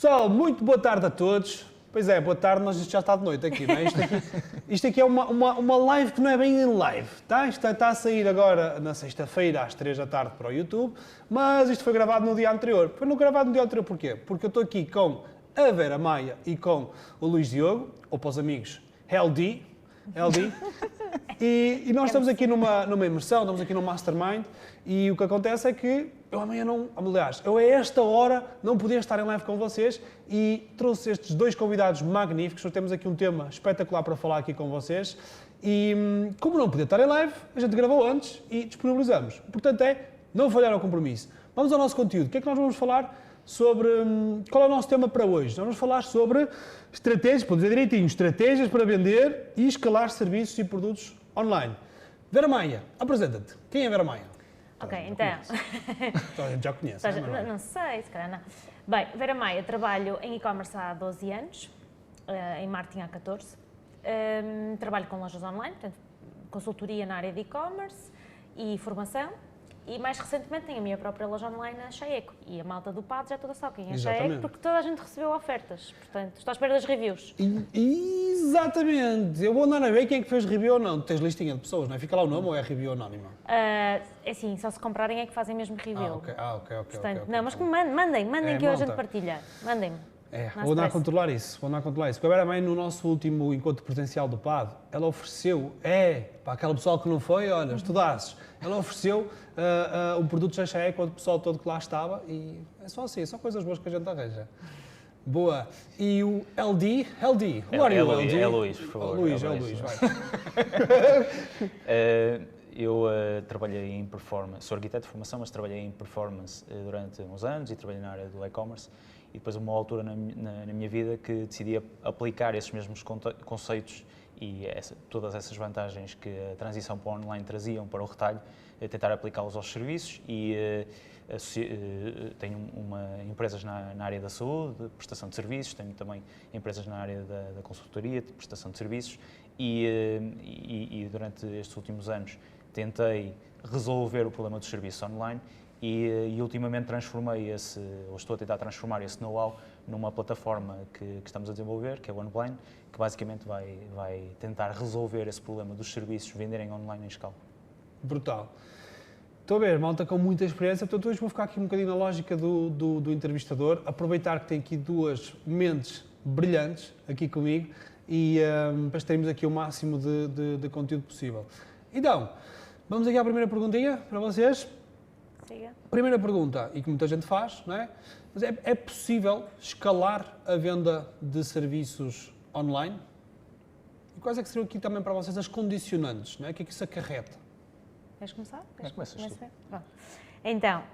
Pessoal, muito boa tarde a todos. Pois é, boa tarde, mas isto já está de noite aqui, não é? Isto aqui é uma live que não é bem em live, tá? Isto está a sair agora na sexta-feira às 3 da tarde para o YouTube, mas isto foi gravado no dia anterior. Foi gravado no dia anterior porquê? Porque eu estou aqui com a Vera Maia e com o Luís Diogo, ou para os amigos, LD. E nós estamos aqui numa imersão, estamos aqui num mastermind, e o que acontece é que eu amanhã não... Aliás, eu a esta hora não podia estar em live com vocês e trouxe estes dois convidados magníficos. Nós temos aqui um tema espetacular para falar aqui com vocês e como não podia estar em live, a gente gravou antes e disponibilizamos. O importante é não falhar ao compromisso. Vamos ao nosso conteúdo. O que é que nós vamos falar sobre... Qual é o nosso tema para hoje? Nós vamos falar sobre estratégias, para dizer direitinho, estratégias para vender e escalar serviços e produtos online. Vera Maia, apresenta-te. Quem é Vera Maia? Ok, então... A gente já conhece, não sei, se calhar não. Bem, Vera Maia, trabalho em e-commerce há 12 anos, em marketing há 14. Trabalho com lojas online, portanto, consultoria na área de e-commerce e formação. E mais recentemente tenho a minha própria loja online na Chaeco. E a malta do PAD já toda sabe quem é Chaeco, porque toda a gente recebeu ofertas. Portanto, estou à espera das reviews. Exatamente. Eu vou andar a ver quem é que fez review ou não. Tens listinha de pessoas, não é? Fica lá o nome ou é review anónima? É assim, só se comprarem é que fazem mesmo review. Ok. Portanto, não, mas mandem que a gente partilha. Mandem-me. Vou andar a controlar isso. Porque a Vera Maia, no nosso último encontro presencial do PAD, ela ofereceu, para aquele pessoal que não foi, olha, estudasses, ela ofereceu o produto da Chaeco ao pessoal todo que lá estava e é só assim, são coisas boas que a gente arranja. Boa. E o LD, who are you, LD? É Luís, por favor. Luís, vai. Eu trabalhei em performance, sou arquiteto de formação, mas trabalhei em performance durante uns anos e trabalhei na área do e-commerce. E depois, uma altura na minha vida que decidi aplicar esses mesmos conceitos e todas essas vantagens que a transição para o online traziam para o retalho, tentar aplicá-los aos serviços e tenho empresas na área da saúde, de prestação de serviços, tenho também empresas na área da consultoria, de prestação de serviços e durante estes últimos anos tentei resolver o problema dos serviços online e ultimamente estou a tentar transformar esse know-how numa plataforma que estamos a desenvolver, que é o OneBlind, que basicamente vai tentar resolver esse problema dos serviços venderem online em escala. Brutal. Estou a ver, malta com muita experiência, portanto hoje vou ficar aqui um bocadinho na lógica do entrevistador, aproveitar que tem aqui duas mentes brilhantes aqui comigo e para termos aqui o máximo de conteúdo possível. Então, vamos aqui à primeira perguntinha para vocês. Siga. Primeira pergunta, e que muita gente faz, não é? Mas é possível escalar a venda de serviços online? E quais é que seriam aqui também para vocês as condicionantes, não é? O que é que isso acarreta? Queres começar? Começas tu. Então,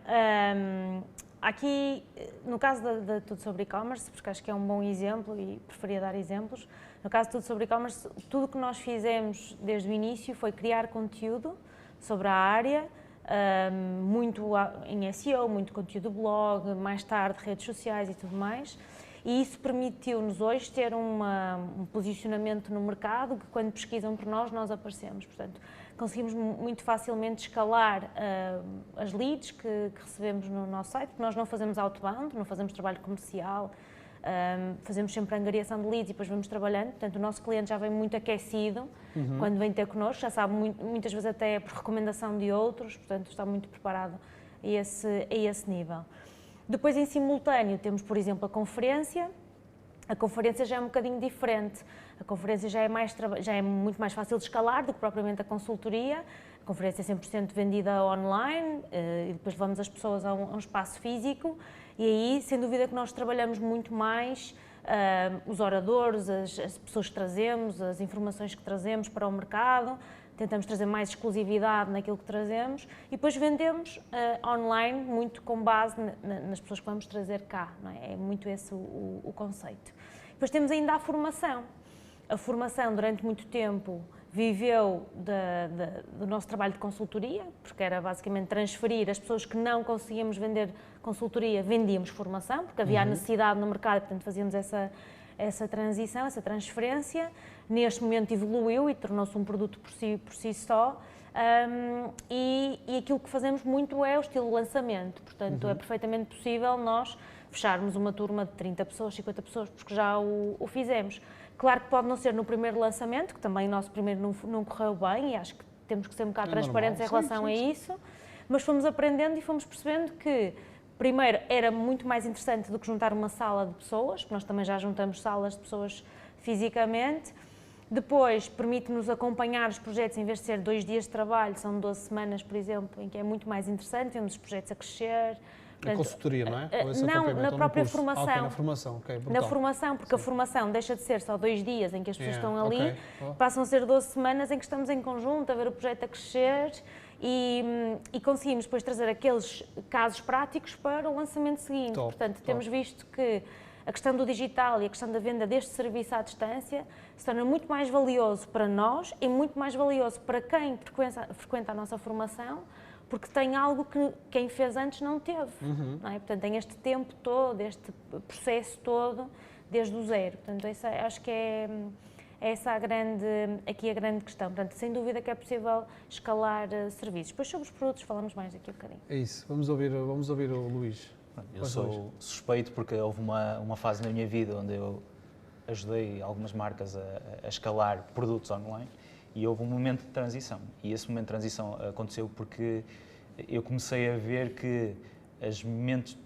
aqui, no caso de Tudo Sobre E-Commerce, porque acho que é um bom exemplo e preferia dar exemplos, no caso de Tudo Sobre E-Commerce, tudo o que nós fizemos desde o início foi criar conteúdo sobre a área, muito em SEO, muito conteúdo blog, mais tarde redes sociais e tudo mais, e isso permitiu-nos hoje ter um posicionamento no mercado que quando pesquisam por nós aparecemos, portanto conseguimos muito facilmente escalar as leads que recebemos no nosso site, porque nós não fazemos outbound, não fazemos trabalho comercial, fazemos sempre a angariação de leads e depois vamos trabalhando, portanto o nosso cliente já vem muito aquecido quando vem ter connosco, já sabe muitas vezes até por recomendação de outros, portanto está muito preparado a esse nível. Depois em simultâneo temos, por exemplo, a conferência já é um bocadinho diferente, a conferência já é muito mais fácil de escalar do que propriamente a consultoria, a conferência é 100% vendida online e depois levamos as pessoas a um espaço físico e aí, sem dúvida que nós trabalhamos muito mais os oradores, as pessoas que trazemos, as informações que trazemos para o mercado, tentamos trazer mais exclusividade naquilo que trazemos e depois vendemos online muito com base nas pessoas que vamos trazer cá, não é? É muito esse o conceito. Depois temos ainda a formação. A formação durante muito tempo viveu do nosso trabalho de consultoria, porque era basicamente transferir as pessoas que não conseguíamos vender consultoria, vendíamos formação, porque havia a necessidade no mercado, portanto fazíamos essa transição, essa transferência. Neste momento evoluiu e tornou-se um produto por si só e aquilo que fazemos muito é o estilo de lançamento, portanto é perfeitamente possível nós fecharmos uma turma de 30 pessoas, 50 pessoas, porque já o fizemos. Claro que pode não ser no primeiro lançamento, que também o nosso primeiro não correu bem, e acho que temos que ser um bocado transparentes em relação a isso, mas fomos aprendendo e fomos percebendo que, primeiro, era muito mais interessante do que juntar uma sala de pessoas, porque nós também já juntamos salas de pessoas fisicamente. Depois, permite-nos acompanhar os projetos, em vez de ser 2 dias de trabalho, são 12 semanas, por exemplo, em que é muito mais interessante, vemos os projetos a crescer. A consultoria, não é? Não, na própria formação. Okay, na formação, ok. Na formação, porque a formação deixa de ser só 2 dias em que as pessoas estão ali, passam a ser 12 semanas em que estamos em conjunto a ver o projeto a crescer e conseguimos depois trazer aqueles casos práticos para o lançamento seguinte. Portanto, temos visto que a questão do digital e a questão da venda deste serviço à distância se torna muito mais valioso para nós e muito mais valioso para quem frequenta a nossa formação, porque tem algo que quem fez antes não teve. Não é? Portanto, tem este tempo todo, este processo todo, desde o zero. Portanto, acho que é essa a grande questão. Portanto, sem dúvida que é possível escalar serviços. Depois, sobre os produtos, falamos mais daqui um bocadinho. É isso. Vamos ouvir o Luís. Eu sou suspeito porque houve uma fase na minha vida onde eu ajudei algumas marcas a escalar produtos online. E houve um momento de transição, e esse momento de transição aconteceu porque eu comecei a ver que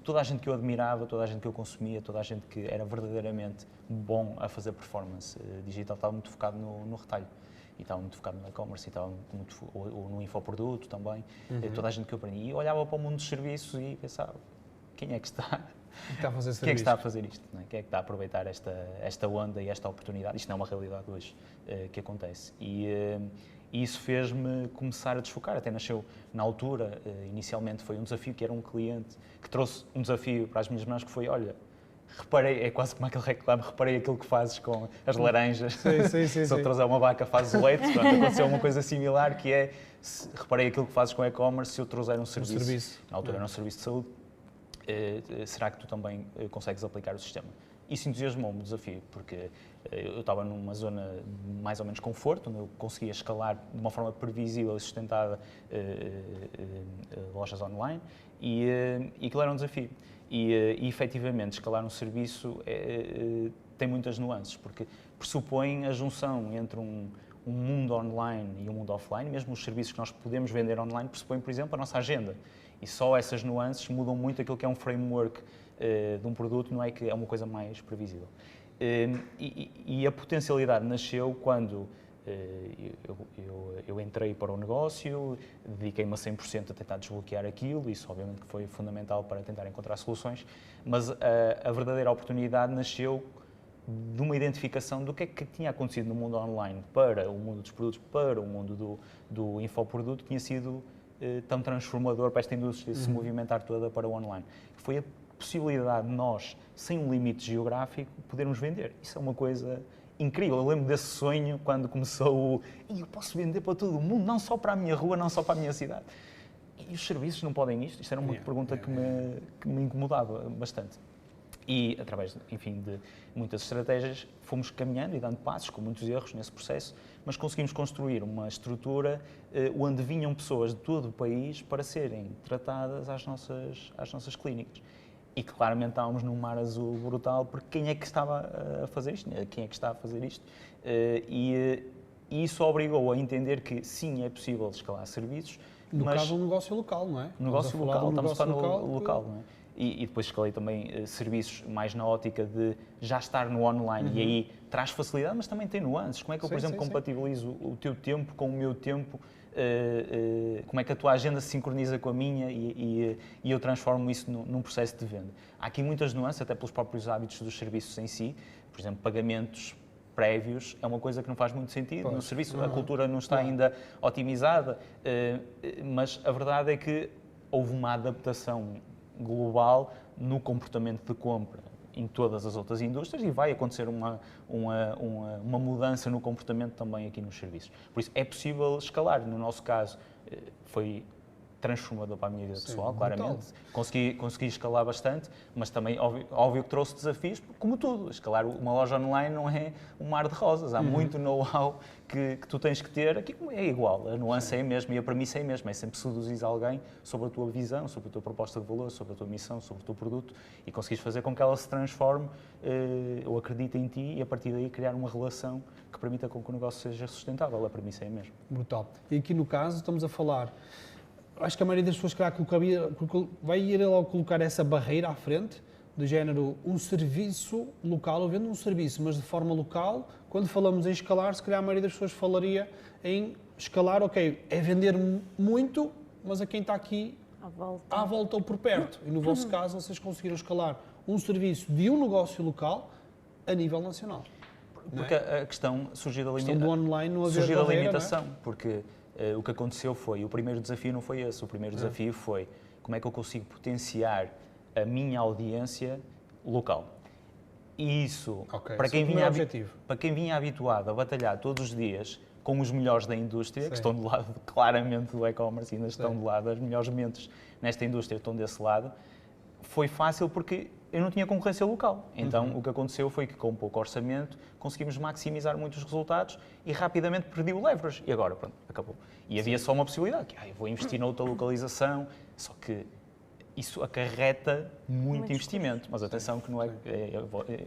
toda a gente que eu admirava, toda a gente que eu consumia, toda a gente que era verdadeiramente bom a fazer performance digital estava muito focado no retalho. E estava muito focado no e-commerce, e estava ou no infoproduto também, toda a gente que eu aprendi. E eu olhava para o mundo dos serviços e pensava, quem é que está a fazer isto? Não é? Quem é que está a aproveitar esta onda e esta oportunidade? Isto não é uma realidade hoje que acontece. E isso fez-me começar a desfocar. Até nasceu na altura, inicialmente foi um desafio que era um cliente que trouxe um desafio para as minhas mãos que foi, olha, reparei, é quase como aquele reclame, reparei aquilo que fazes com as laranjas. Sim, Se eu trouxer uma vaca, fazes o leite. Pronto, aconteceu uma coisa similar que é, reparei aquilo que fazes com e-commerce, se eu trouxer um serviço. Na altura era um serviço de saúde. Será que tu também consegues aplicar o sistema? Isso entusiasmou-me o desafio, porque eu estava numa zona de mais ou menos conforto, onde eu conseguia escalar de uma forma previsível e sustentada lojas online, e aquilo era um desafio. E efetivamente, escalar um serviço tem muitas nuances, porque pressupõe a junção entre um mundo online e um mundo offline, mesmo os serviços que nós podemos vender online pressupõem, por exemplo, a nossa agenda. E só essas nuances mudam muito aquilo que é um framework de um produto, não é que é uma coisa mais previsível. E a potencialidade nasceu quando eu entrei para o negócio, dediquei-me a 100% a tentar desbloquear aquilo, isso obviamente que foi fundamental para tentar encontrar soluções, mas a verdadeira oportunidade nasceu de uma identificação do que é que tinha acontecido no mundo online para o mundo dos produtos, para o mundo do infoproduto, que tinha sido tão transformador para esta indústria se movimentar toda para o online. Foi a possibilidade de nós, sem um limite geográfico, podermos vender. Isso é uma coisa incrível. Eu lembro desse sonho quando começou eu posso vender para todo o mundo, não só para a minha rua, não só para a minha cidade. E os serviços não podem isto? Isto era uma pergunta que me incomodava bastante. E, através, enfim, de muitas estratégias, fomos caminhando e dando passos, com muitos erros nesse processo, mas conseguimos construir uma estrutura onde vinham pessoas de todo o país para serem tratadas às nossas clínicas. E claramente estávamos num mar azul brutal, porque quem é que estava a fazer isto? Quem é que está a fazer isto? E isso obrigou a entender que, sim, é possível escalar serviços, no caso, um negócio local, não é? Negócio local, estamos a falar no local, não é? E depois escalei também serviços mais na ótica de já estar no online e aí traz facilidade, mas também tem nuances. Como é que eu, por exemplo, compatibilizo o teu tempo com o meu tempo? Como é que a tua agenda se sincroniza com a minha e eu transformo isso num processo de venda? Há aqui muitas nuances, até pelos próprios hábitos dos serviços em si. Por exemplo, pagamentos prévios é uma coisa que não faz muito sentido. No serviço a cultura não está ainda otimizada, mas a verdade é que houve uma adaptação global no comportamento de compra em todas as outras indústrias e vai acontecer uma mudança no comportamento também aqui nos serviços. Por isso, é possível escalar. No nosso caso, foi transformador para a minha vida Sim, pessoal, brutal. claramente. Consegui escalar bastante, mas também, óbvio que trouxe desafios, como tudo. Escalar uma loja online não é um mar de rosas. Há muito know-how que tu tens que ter. Aqui é igual, a nuance é a mesma e a premissa é a mesma. É sempre seduzir alguém sobre a tua visão, sobre a tua proposta de valor, sobre a tua missão, sobre o teu produto e conseguires fazer com que ela se transforme ou acredite em ti e a partir daí criar uma relação que permita com que o negócio seja sustentável. A premissa é a mesma. Brutal. E aqui no caso estamos a falar, acho que a maioria das pessoas vai ir logo colocar essa barreira à frente, do género um serviço local, ou vendo um serviço, mas de forma local. Quando falamos em escalar, se calhar a maioria das pessoas falaria em escalar, ok, é vender muito, mas a quem está aqui à volta ou por perto. E no vosso caso, vocês conseguiram escalar um serviço de um negócio local a nível nacional. Porque a questão surgiu da do online não haver surgiu da barreira, limitação, porque o que aconteceu foi, o primeiro desafio não foi esse, o primeiro desafio foi como é que eu consigo potenciar a minha audiência local. E isso, para quem vinha habituado a batalhar todos os dias com os melhores da indústria, que estão do lado claramente do e-commerce e ainda estão do lado, as melhores mentes nesta indústria estão desse lado, foi fácil porque eu não tinha concorrência local. Então, o que aconteceu foi que, com pouco orçamento, conseguimos maximizar muitos resultados e rapidamente perdi o leverage. E agora, pronto, acabou. E havia só uma possibilidade, que eu vou investir noutra localização, só que isso acarreta muito investimento. Mas atenção que não é,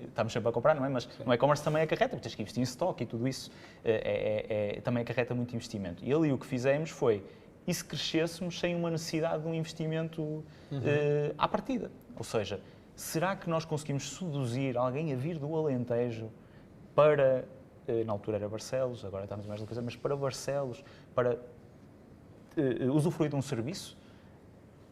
estamos sempre a comprar, não é? Mas no e-commerce também acarreta, porque tens que investir em stock e tudo isso também acarreta muito investimento. E ali o que fizemos foi, e se crescêssemos sem uma necessidade de um investimento à partida? Ou seja, será que nós conseguimos seduzir alguém a vir do Alentejo para, na altura era Barcelos, agora estamos mais localizados, mas para Barcelos, para usufruir de um serviço?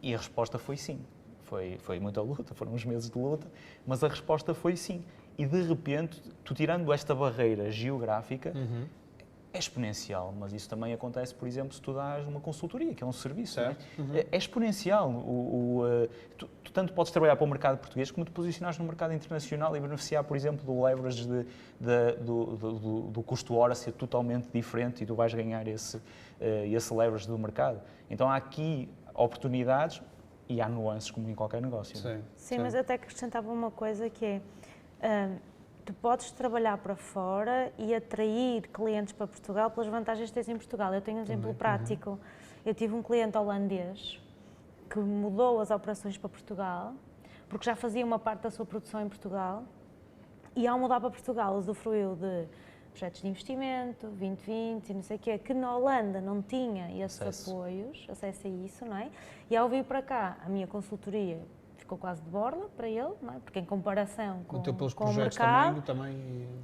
E a resposta foi sim. Foi muita luta, foram uns meses de luta, mas a resposta foi sim. E de repente, tu tirando esta barreira geográfica, é exponencial, mas isso também acontece, por exemplo, se tu dás uma consultoria, que é um serviço. Não é? É exponencial. Tu tanto podes trabalhar para o mercado português como te posicionares no mercado internacional e beneficiar, por exemplo, do leverage do custo-hora ser totalmente diferente e tu vais ganhar esse leverage do mercado. Então há aqui oportunidades e há nuances como em qualquer negócio. Sim, mas até acrescentava uma coisa que é... tu podes trabalhar para fora e atrair clientes para Portugal pelas vantagens que tens em Portugal. Eu tenho um exemplo prático. Eu tive um cliente holandês que mudou as operações para Portugal, porque já fazia uma parte da sua produção em Portugal, e ao mudar para Portugal usufruiu de projetos de investimento, 2020 e não sei o quê, que na Holanda não tinha esses apoios, acesso a isso, não é? E ao vir para cá, a minha consultoria ficou quase de borla para ele, não é? Porque em comparação com o mercado,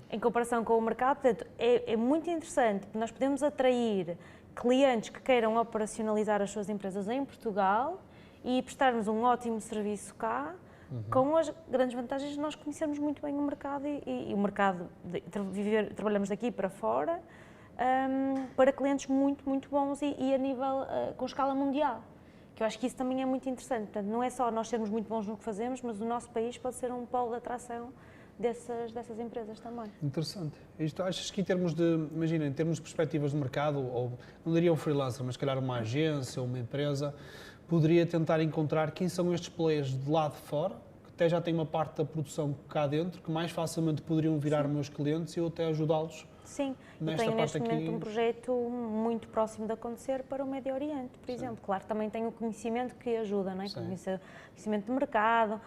em comparação com o mercado, portanto, é muito interessante, porque nós podemos atrair clientes que queiram operacionalizar as suas empresas em Portugal e prestarmos um ótimo serviço cá, com as grandes vantagens de nós conhecermos muito bem o mercado e o mercado, trabalhamos daqui para fora, para clientes muito, muito bons e a nível, com escala mundial. Que eu acho que isso também é muito interessante. Portanto, não é só nós sermos muito bons no que fazemos, mas o nosso país pode ser um polo de atração dessas empresas também. Interessante. Isto, achas que em termos de, imagina, em termos de perspectivas de mercado, ou não diria um freelancer, mas se calhar uma agência ou uma empresa, poderia tentar encontrar quem são estes players de lá de fora, que até já têm uma parte da produção cá dentro, que mais facilmente poderiam virar meus clientes e eu até ajudá-los. Sim, eu tenho neste momento um projeto muito próximo de acontecer para o Médio Oriente, por exemplo. Claro, também tenho o conhecimento que ajuda, não é? Conhecimento de mercado,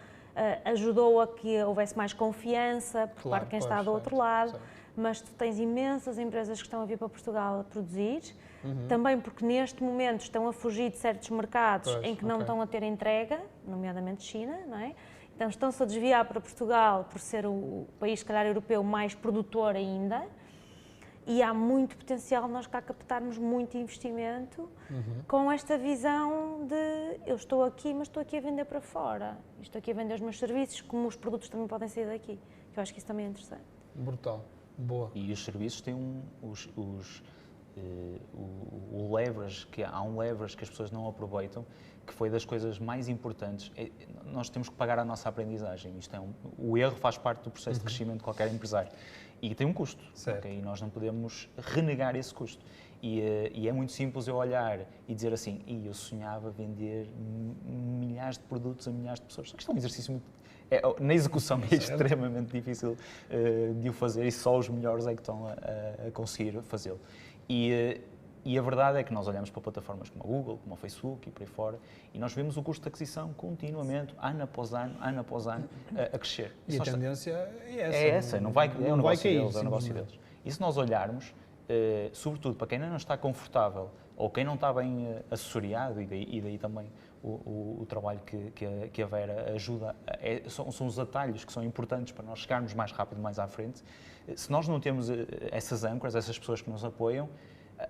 ajudou a que houvesse mais confiança por parte de quem está do outro lado, mas tu tens imensas empresas que estão a vir para Portugal a produzir, também porque neste momento estão a fugir de certos mercados em que não estão a ter entrega, nomeadamente China, não é? Então estão-se a desviar para Portugal por ser o país, se calhar, europeu mais produtor ainda, e há muito potencial nós cá captarmos muito investimento com esta visão de eu estou aqui, mas estou aqui a vender para fora, estou aqui a vender os meus serviços, como os produtos também podem sair daqui, que eu acho que isso também é interessante. Brutal, boa. E os serviços têm o leverage, que há um leverage que as pessoas não aproveitam, que foi das coisas mais importantes. Nós temos que pagar a nossa aprendizagem. O erro faz parte do processo de crescimento de qualquer empresário. E tem um custo, okay? E nós não podemos renegar esse custo. E é muito simples eu olhar e dizer assim, eu sonhava vender milhares de produtos a milhares de pessoas. Só que isto é um exercício muito... na execução é extremamente difícil de o fazer e só os melhores é que estão a conseguir fazê-lo. E a verdade é que nós olhamos para plataformas como a Google, como a Facebook e por aí fora, e nós vemos o custo de aquisição continuamente, ano após ano, a crescer. E a tendência é essa. É essa, não vai cair, é o negócio cair, deles, é o negócio deles. E se nós olharmos, sobretudo para quem ainda não está confortável ou quem não está bem assessoriado, e daí também o trabalho que a Vera ajuda, são os atalhos que são importantes para nós chegarmos mais rápido, mais à frente. Se nós não temos essas âncoras, essas pessoas que nos apoiam,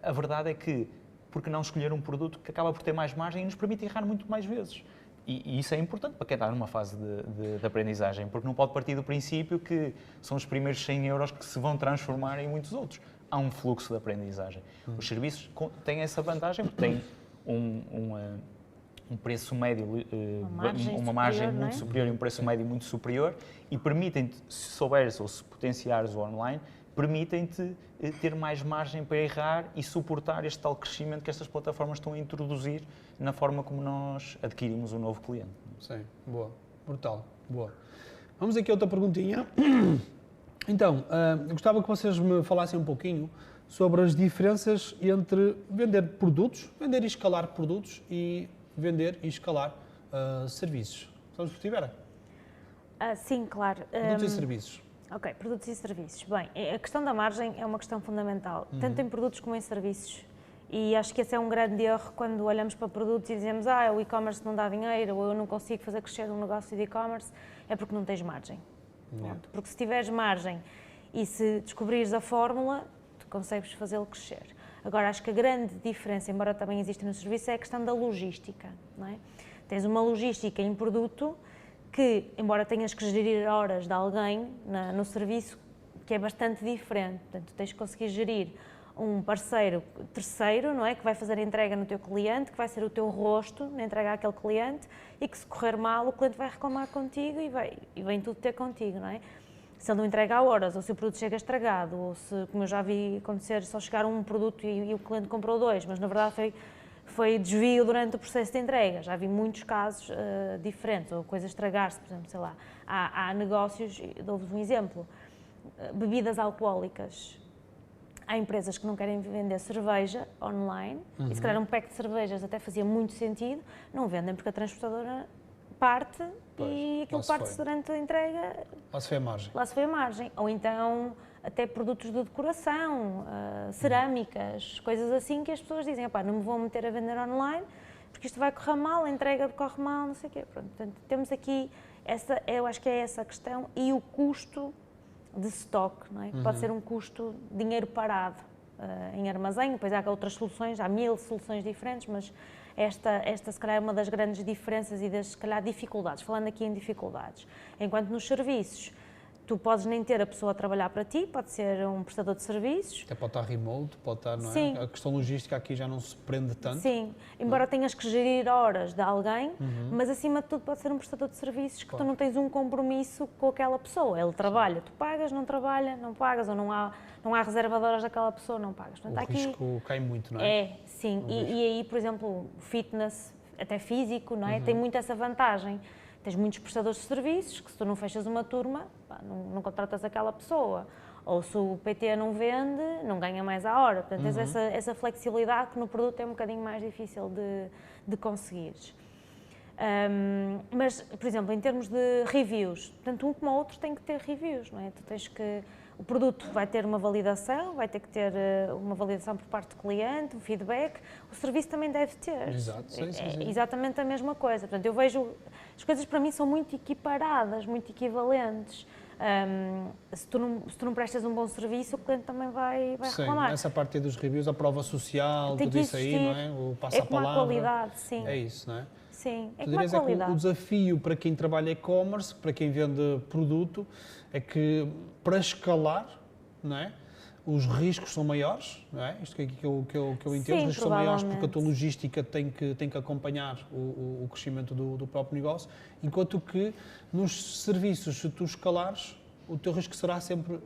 a verdade é que, porque não escolher um produto que acaba por ter mais margem e nos permite errar muito mais vezes? E isso é importante para quem está numa fase de aprendizagem, porque não pode partir do princípio que são os primeiros 100 euros que se vão transformar em muitos outros. Há um fluxo de aprendizagem. Os serviços têm essa vantagem, porque têm um preço médio, uma margem muito superior e um preço médio muito superior, e permitem-te, se souberes ou se potenciares o online, permitem-te ter mais margem para errar e suportar este tal crescimento que estas plataformas estão a introduzir na forma como nós adquirimos um novo cliente. Sim, boa, brutal, boa. Vamos aqui a outra perguntinha. Então, eu gostava que vocês me falassem um pouquinho sobre as diferenças entre vender produtos, vender e escalar produtos e vender e escalar serviços. Estamos por ti, Vera? Sim, claro. Produtos e serviços. Ok, produtos e serviços. Bem, a questão da margem é uma questão fundamental, tanto em produtos como em serviços. E acho que esse é um grande erro quando olhamos para produtos e dizemos o e-commerce não dá dinheiro, ou eu não consigo fazer crescer um negócio de e-commerce, é porque não tens margem. Porque se tiveres margem e se descobrires a fórmula, tu consegues fazê-lo crescer. Agora, acho que a grande diferença, embora também exista no serviço, é a questão da logística. Não é? Tens uma logística em produto que, embora tenhas que gerir horas de alguém no serviço, que é bastante diferente. Portanto, tens que conseguir gerir um parceiro terceiro, não é? Que vai fazer a entrega no teu cliente, que vai ser o teu rosto na entrega àquele cliente, e que se correr mal, o cliente vai reclamar contigo e vem tudo ter contigo, não é? Se ele não entrega a horas, ou se o produto chega estragado, ou se, como eu já vi acontecer, só chegar um produto e o cliente comprou dois, mas na verdade foi desvio durante o processo de entrega. Já vi muitos casos diferentes, ou coisas estragar-se, por exemplo, sei lá. Há negócios, dou-vos um exemplo, bebidas alcoólicas. Há empresas que não querem vender cerveja online, e se calhar um pack de cervejas até fazia muito sentido, não vendem porque a transportadora parte e aquilo parte-se durante a entrega. Lá se foi a margem. Lá se foi a margem. Ou então até produtos de decoração, cerâmicas, coisas assim que as pessoas dizem, não me vou meter a vender online porque isto vai correr mal, a entrega corre mal, não sei o quê. Pronto, portanto, temos aqui, eu acho que é essa a questão, e o custo de stock, não é? Pode ser um custo de dinheiro parado em armazém, depois há outras soluções, há 1000 soluções diferentes, mas esta se calhar é uma das grandes diferenças e das, se calhar, dificuldades, falando aqui em dificuldades. Enquanto nos serviços, tu podes nem ter a pessoa a trabalhar para ti, pode ser um prestador de serviços. Até pode estar remote, pode estar, não é? Sim. A questão logística aqui já não se prende tanto. Sim, embora tenhas que gerir horas de alguém, mas acima de tudo pode ser um prestador de serviços que tu não tens um compromisso com aquela pessoa. Ele trabalha, tu pagas, não trabalha, não pagas, ou não há reserva de horas daquela pessoa, não pagas. Portanto, O risco cai muito, não é? Sim. E aí, por exemplo, o fitness, até físico, não é? Tem muito essa vantagem. Tens muitos prestadores de serviços que, se tu não fechas uma turma, não contratas aquela pessoa. Ou se o PT não vende, não ganha mais à hora. Portanto, tens essa flexibilidade que no produto é um bocadinho mais difícil de conseguires. Mas, por exemplo, em termos de reviews, tanto um como o outro tem que ter reviews, não é? Tu tens que... O produto vai ter uma validação, vai ter que ter uma validação por parte do cliente, um feedback. O serviço também deve ter. Exato, sim. É exatamente a mesma coisa. Portanto, eu vejo... As coisas para mim são muito equiparadas, muito equivalentes. Se tu não prestas um bom serviço, o cliente também vai reclamar. Sim, essa parte dos reviews, a prova social, tem tudo isso aí, não é? O passa a palavra. É como a qualidade, sim. É isso, não é? Sim, é Tu como a dirias que qualidade. o desafio para quem trabalha e-commerce, para quem vende produto, é que para escalar, não é? Os riscos são maiores, não é? Isto que eu entendo, Sim, os riscos são maiores porque a provavelmente. tua logística tem que acompanhar o crescimento do próprio negócio, enquanto que nos serviços, se tu escalares, o teu risco será sempre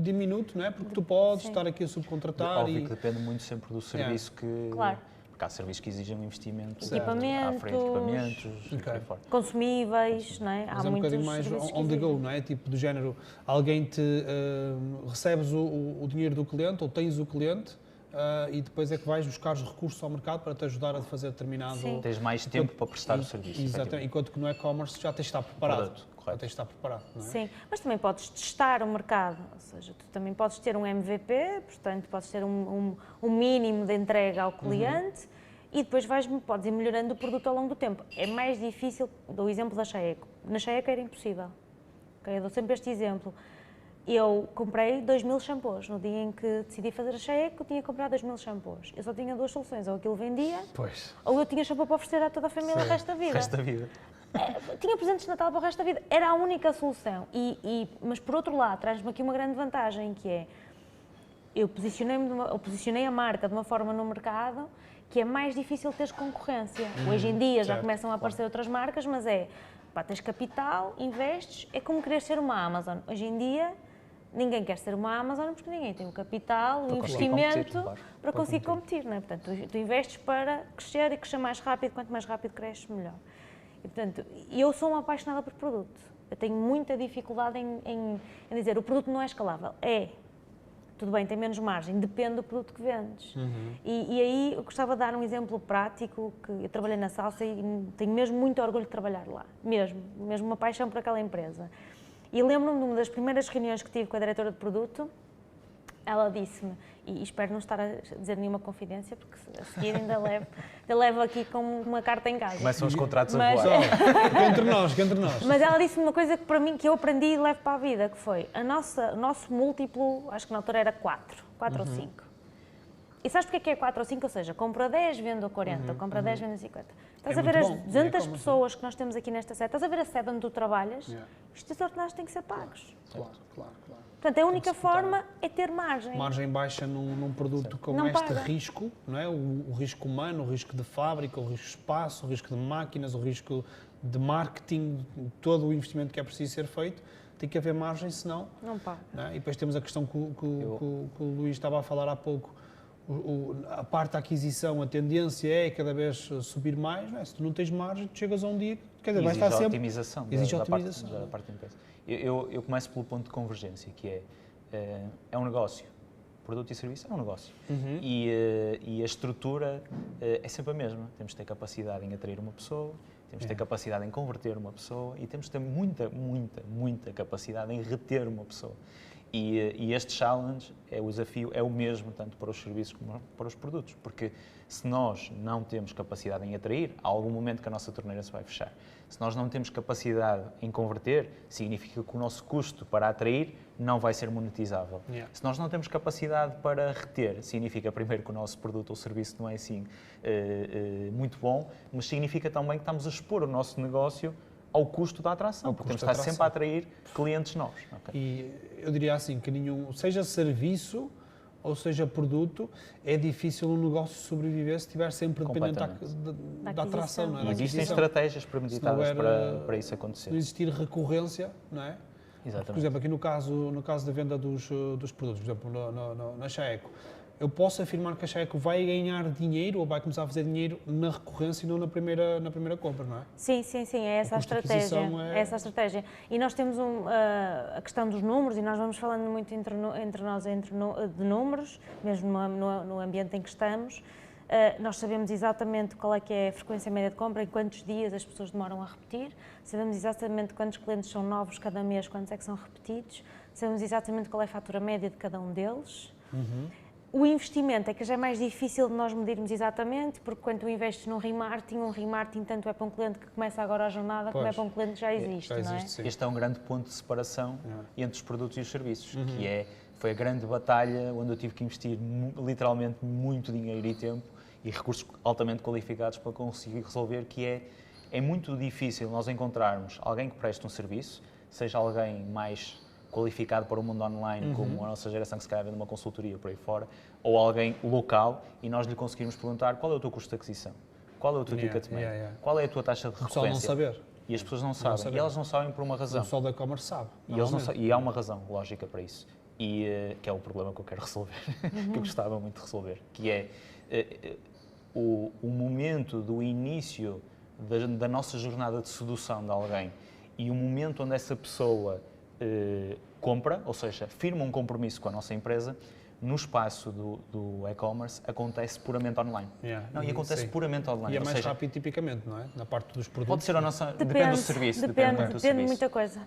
diminuto, não é? Porque tu podes Sim. estar aqui a subcontratar Óbvio que depende muito sempre do serviço que... Claro. Porque há serviços que exigem um investimento. Equipamentos. À frente, equipamentos, e por aí fora. Consumíveis, não é? Mas é um bocadinho mais on the go, não é? Tipo do género, alguém recebes o dinheiro do cliente ou tens o cliente e depois é que vais buscar os recursos ao mercado para te ajudar a fazer determinado... Sim. Tens mais tempo para prestar o serviço. Exatamente, enquanto que no e-commerce já tens de estar preparado. Correto. Já tens de estar preparado, não é? Sim, mas também podes testar o mercado, ou seja, tu também podes ter um MVP, portanto podes ter um mínimo de entrega ao cliente e depois podes ir melhorando o produto ao longo do tempo. É mais difícil, dou o exemplo da Chaeco. Na Chaeco era impossível. Okay? Eu dou sempre este exemplo. Eu comprei 2000 shampoos. No dia em que decidi fazer a Chaeco, eu tinha comprado 2000 shampoos. Eu só tinha duas soluções, ou aquilo vendia, ou eu tinha shampoo para oferecer a toda a família o resto da vida. O resto da vida. Tinha presentes de Natal para o resto da vida. Era a única solução. Mas, por outro lado, traz-me aqui uma grande vantagem, que é, eu posicionei a marca de uma forma no mercado que é mais difícil teres concorrência. Hoje em dia já começam a aparecer outras marcas, mas tens capital, investes, é como querer ser uma Amazon. Hoje em dia, ninguém quer ser uma Amazon porque ninguém tem o capital, o investimento para conseguir competir. Não é? Portanto, tu investes para crescer e crescer mais rápido, quanto mais rápido cresces, melhor. E, portanto, eu sou uma apaixonada por produto. Eu tenho muita dificuldade em dizer o produto não é escalável. Tudo bem, tem menos margem, depende do produto que vendes. E aí eu gostava de dar um exemplo prático, que eu trabalhei na Salsa e tenho mesmo muito orgulho de trabalhar lá. Mesmo uma paixão por aquela empresa. E lembro-me de uma das primeiras reuniões que tive com a diretora de produto, ela disse-me, e espero não estar a dizer nenhuma confidência, porque a seguir ainda levo aqui com uma carta em casa. Começam os contratos a voar. Que entre nós. Mas ela disse-me uma coisa que para mim, que eu aprendi e levo para a vida, que foi, o nosso múltiplo, acho que na altura era 4 ou 5. E sabes porque é que é 4 ou 5? Ou seja, compra 10, vendo a 40, compra 10, vendo a 50. Estás a ver as 200 pessoas que nós temos aqui nesta sede, estás a ver a sede onde tu trabalhas, estes ordenados têm que ser pagos. Claro. Portanto, a única forma é ter margem. Margem baixa num produto com não este paga. risco, não é? O risco humano, o risco de fábrica, o risco de espaço, o risco de máquinas, o risco de marketing, todo o investimento que é preciso ser feito, tem que haver margem, senão... Não paga. Não é? E depois temos a questão que o Luís estava a falar há pouco, a parte da aquisição, a tendência é cada vez subir mais, não é? Se tu não tens margem, tu chegas a um dia, quer dizer, vai estar sempre... Otimização da parte da empresa. Eu começo pelo ponto de convergência, que é um negócio. Produto e serviço é um negócio. E a estrutura é sempre a mesma. Temos de ter capacidade em atrair uma pessoa, temos de ter capacidade em converter uma pessoa e temos de ter muita capacidade em reter uma pessoa. E este challenge, o desafio é o mesmo tanto para os serviços como para os produtos, porque se nós não temos capacidade em atrair, há algum momento que a nossa torneira se vai fechar. Se nós não temos capacidade em converter, significa que o nosso custo para atrair não vai ser monetizável. Se nós não temos capacidade para reter, significa primeiro que o nosso produto ou serviço não é assim muito bom, mas significa também que estamos a expor o nosso negócio ao custo da atração, porque temos de estar sempre a atrair clientes novos. Okay? E eu diria assim, que seja serviço ou seja produto, é difícil um negócio sobreviver se estiver sempre dependente da atração. Não é? E existem estratégias premeditadas para isso acontecer. Se não existir recorrência, não é? Exatamente. Por exemplo, aqui no caso da venda dos produtos, por exemplo, na Chaeco, eu posso afirmar que a Chaeco vai ganhar dinheiro ou vai começar a fazer dinheiro na recorrência e não na primeira compra, não é? Sim, é essa a estratégia. É essa a estratégia. E nós temos a questão dos números, e nós vamos falando muito entre nós de números, mesmo no ambiente em que estamos. Nós sabemos exatamente qual é que é a frequência média de compra, em quantos dias as pessoas demoram a repetir, sabemos exatamente quantos clientes são novos cada mês, quantos é que são repetidos, sabemos exatamente qual é a fatura média de cada um deles. O investimento é que já é mais difícil de nós medirmos exatamente, porque quando tu investes num remarketing, um remarketing tanto é para um cliente que começa agora a jornada, como é para um cliente que já existe, não é? Sim. Este é um grande ponto de separação entre os produtos e os serviços, que foi a grande batalha onde eu tive que investir literalmente muito dinheiro e tempo e recursos altamente qualificados para conseguir resolver, que é muito difícil nós encontrarmos alguém que preste um serviço, seja alguém mais qualificado para o mundo online, como a nossa geração que se calhar vende uma consultoria por aí fora, ou alguém local, e nós lhe conseguirmos perguntar qual é o teu custo de aquisição, qual é o teu ticket médio, qual é a tua taxa de recorrência. O pessoal não saber. E as pessoas não sabem, e elas não sabem por uma razão. O pessoal da e-commerce sabe. E há uma razão lógica para isso. e que é o problema que eu quero resolver, que eu gostava muito de resolver, que é o momento do início da nossa jornada de sedução de alguém e o momento onde essa pessoa compra, ou seja, firma um compromisso com a nossa empresa, no espaço do e-commerce acontece puramente online. Não, e acontece puramente online. E é mais rápido tipicamente, não é? Na parte dos produtos. Pode ser a nossa... Depende do serviço. Depende de muita coisa.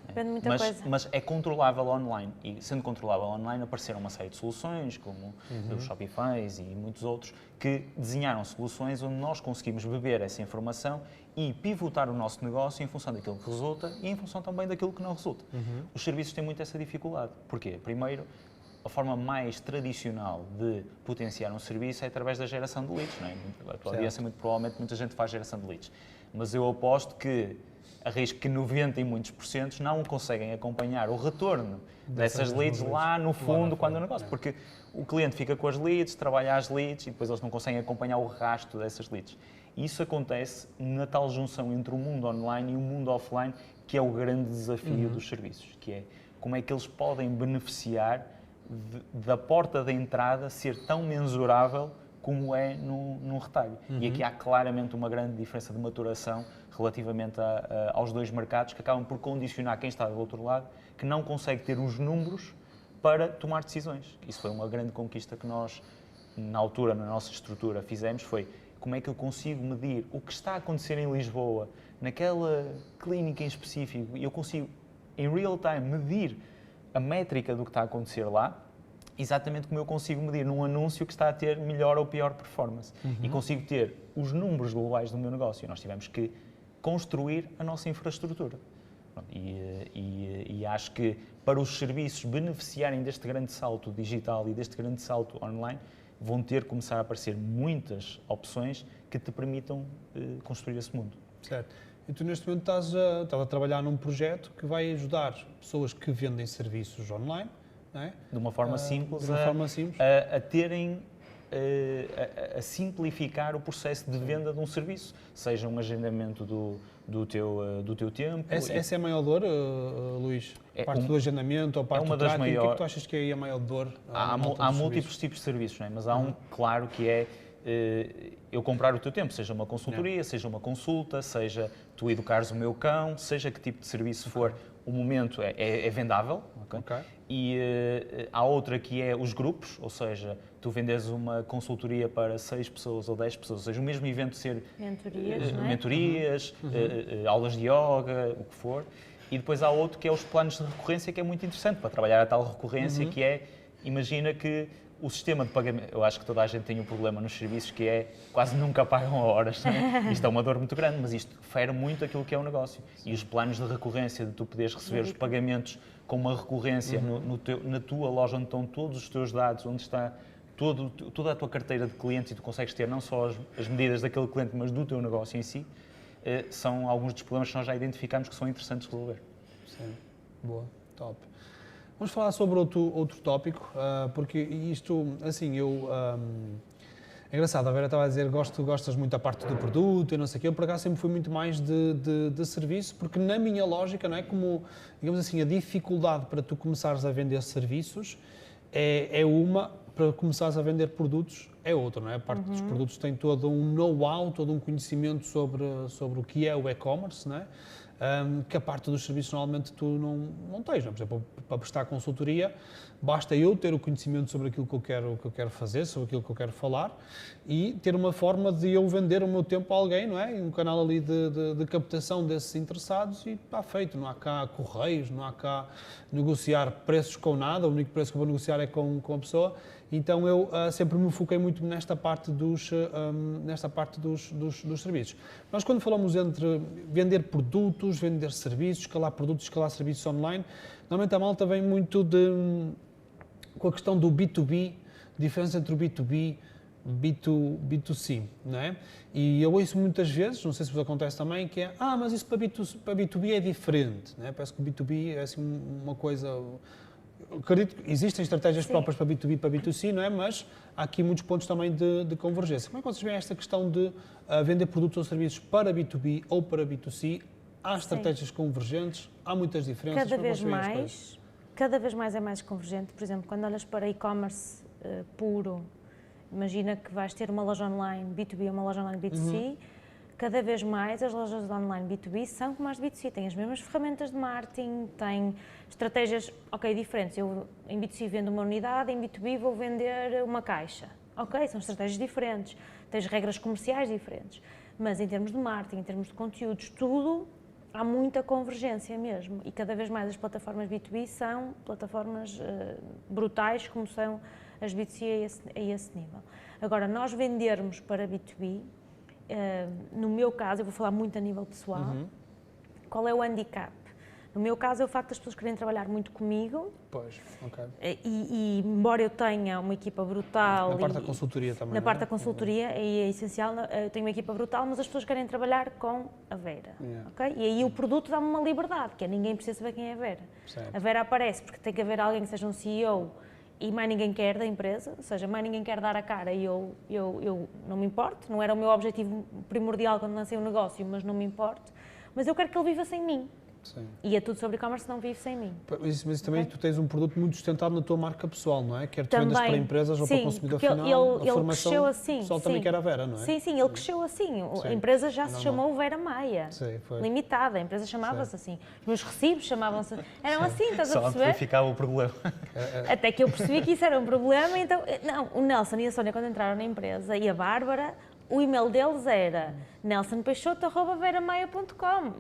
Mas é controlável online. E sendo controlável online, apareceram uma série de soluções, como o Shopify e muitos outros, que desenharam soluções onde nós conseguimos beber essa informação e pivotar o nosso negócio em função daquilo que resulta e em função também daquilo que não resulta. Os serviços têm muito essa dificuldade. Porquê? Primeiro, a forma mais tradicional de potenciar um serviço é através da geração de leads, não é? A tua audiência, muito provavelmente, muita gente faz geração de leads. Mas eu aposto que, arrisco que 90 e muitos % não conseguem acompanhar o retorno dessas leads lá no fundo, quando o negócio. Porque o cliente fica com as leads, trabalha as leads e depois eles não conseguem acompanhar o rastro dessas leads. E isso acontece na tal junção entre o mundo online e o mundo offline, que é o grande desafio dos serviços, que é como é que eles podem beneficiar da porta de entrada ser tão mensurável como é num retalho. E aqui há claramente uma grande diferença de maturação relativamente aos dois mercados, que acabam por condicionar quem está do outro lado, que não consegue ter os números para tomar decisões. Isso foi uma grande conquista que nós, na altura, na nossa estrutura, fizemos, foi como é que eu consigo medir o que está a acontecer em Lisboa, naquela clínica em específico, e eu consigo, em real time, medir a métrica do que está a acontecer lá, exatamente como eu consigo medir num anúncio que está a ter melhor ou pior performance. E consigo ter os números globais do meu negócio. Nós tivemos que construir a nossa infraestrutura. E acho que para os serviços beneficiarem deste grande salto digital e deste grande salto online, vão ter que começar a aparecer muitas opções que te permitam construir esse mundo. Certo. E tu neste momento estás a trabalhar num projeto que vai ajudar pessoas que vendem serviços online, não é? De uma forma simples, a terem, a simplificar o processo de venda de um serviço, seja um agendamento do teu tempo. Essa é a maior dor, Luís? Parte do agendamento ou parte do tráfego? O que é que tu achas que é a maior dor? Há múltiplos tipos de serviços, não é? Mas há um claro que é eu comprar o teu tempo, seja uma consultoria, seja uma consulta, seja tu educares o meu cão, seja que tipo de serviço for, o momento é vendável. Okay? E há outra que é os grupos, ou seja, tu vendes uma consultoria para 6 pessoas ou 10 pessoas, ou seja, o mesmo evento ser mentorias, aulas de yoga, o que for. E depois há outro que é os planos de recorrência, que é muito interessante para trabalhar a tal recorrência, que é, imagina que o sistema de pagamento, eu acho que toda a gente tem um problema nos serviços que é quase nunca pagam a horas, não é? Isto é uma dor muito grande, mas isto fere muito aquilo que é o negócio. E os planos de recorrência, de tu poderes receber os pagamentos com uma recorrência na tua loja onde estão todos os teus dados, onde está toda a tua carteira de clientes e tu consegues ter não só as medidas daquele cliente, mas do teu negócio em si, são alguns dos problemas que nós já identificamos que são interessantes de resolver. Sim, boa, top. Vamos falar sobre outro tópico, porque isto, assim, é engraçado, a Vera estava a dizer, gostas muito da parte do produto e não sei o quê, eu por acaso sempre fui muito mais de serviço, porque na minha lógica, não é, como, digamos assim, a dificuldade para tu começares a vender serviços é uma, para começares a vender produtos é outra, não é? A parte dos produtos tem todo um know-how, todo um conhecimento sobre o que é o e-commerce, não é? Que a parte dos serviços normalmente tu não tens, não é? Por exemplo, para prestar consultoria, basta eu ter o conhecimento sobre aquilo que eu quero fazer, sobre aquilo que eu quero falar e ter uma forma de eu vender o meu tempo a alguém, não é? Um canal ali de captação desses interessados e está feito, não há cá correios, não há cá negociar preços com nada, o único preço que eu vou negociar é com a pessoa. Então eu sempre me foquei muito nesta parte dos serviços. Nós quando falamos entre vender produtos, vender serviços, escalar produtos, escalar serviços online, normalmente a malta vem muito com a questão do B2B, diferença entre o B2B e B2C, não é? E eu ouço muitas vezes, não sei se vos acontece também, que é, mas isso para B2B é diferente, não é? Parece que o B2B é assim uma coisa... Eu acredito que existem estratégias próprias para B2B e para B2C, não é? Mas há aqui muitos pontos também de convergência. Como é que vocês veem esta questão de vender produtos ou serviços para B2B ou para B2C? Há estratégias convergentes? Há muitas diferenças? Cada vez mais, cada vez mais é mais convergente. Por exemplo, quando olhas para e-commerce puro, imagina que vais ter uma loja online B2B e uma loja online B2C, cada vez mais as lojas online B2B são como as B2C, têm as mesmas ferramentas de marketing, têm estratégias, diferentes. Eu em B2C vendo uma unidade, em B2B vou vender uma caixa. São estratégias diferentes, tens regras comerciais diferentes, mas em termos de marketing, em termos de conteúdos, tudo, há muita convergência mesmo, e cada vez mais as plataformas B2B são plataformas brutais, como são as B2C a esse nível. Agora, nós vendermos para B2B, no meu caso, eu vou falar muito a nível pessoal, qual é o handicap? No meu caso, é o facto das pessoas quererem trabalhar muito comigo. Pois, ok. E embora eu tenha uma equipa brutal... Na parte da consultoria também, Na parte da consultoria, é essencial, eu tenho uma equipa brutal, mas as pessoas querem trabalhar com a Vera. Okay? E aí o produto dá-me uma liberdade, que é ninguém precisa saber quem é a Vera. Certo. A Vera aparece porque tem que haver alguém que seja um CEO e mais ninguém quer da empresa, ou seja, mais ninguém quer dar a cara e eu não me importo, não era o meu objetivo primordial quando lancei o negócio, mas não me importo, mas eu quero que ele viva sem mim. Sim. E é tudo sobre e-commerce, não vive sem mim. Mas também tu tens um produto muito sustentado na tua marca pessoal, não é? Quer tu vendas para empresas ou para o consumidor final, a formação cresceu assim, o pessoal também quer a Vera, não é? Sim, ele cresceu assim. A empresa já se chamou Vera Maia, limitada, a empresa chamava-se assim. Os meus recibos chamavam-se, eram assim, estás a perceber? Só amplificava o problema. Até que eu percebi que isso era um problema, então, não, o Nelson e a Sónia quando entraram na empresa, e a Bárbara, o e-mail deles era nelsonpeixoto@veramaia.com.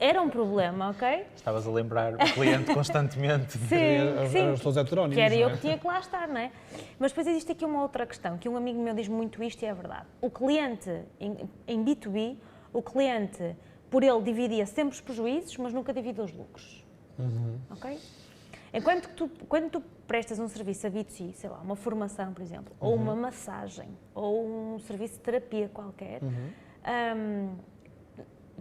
Era um problema, ok? Estavas a lembrar o cliente constantemente. Sim, os teus heterónimos, que era não é? eu que tinha que lá estar, não é? Mas depois existe aqui uma outra questão, que um amigo meu diz muito isto e é verdade. O cliente, em B2B, o cliente, por ele, dividia sempre os prejuízos, mas nunca divide os lucros. Ok? Enquanto que quando tu prestas um serviço a B2C, sei lá, uma formação, por exemplo, ou uma massagem, ou um serviço de terapia qualquer,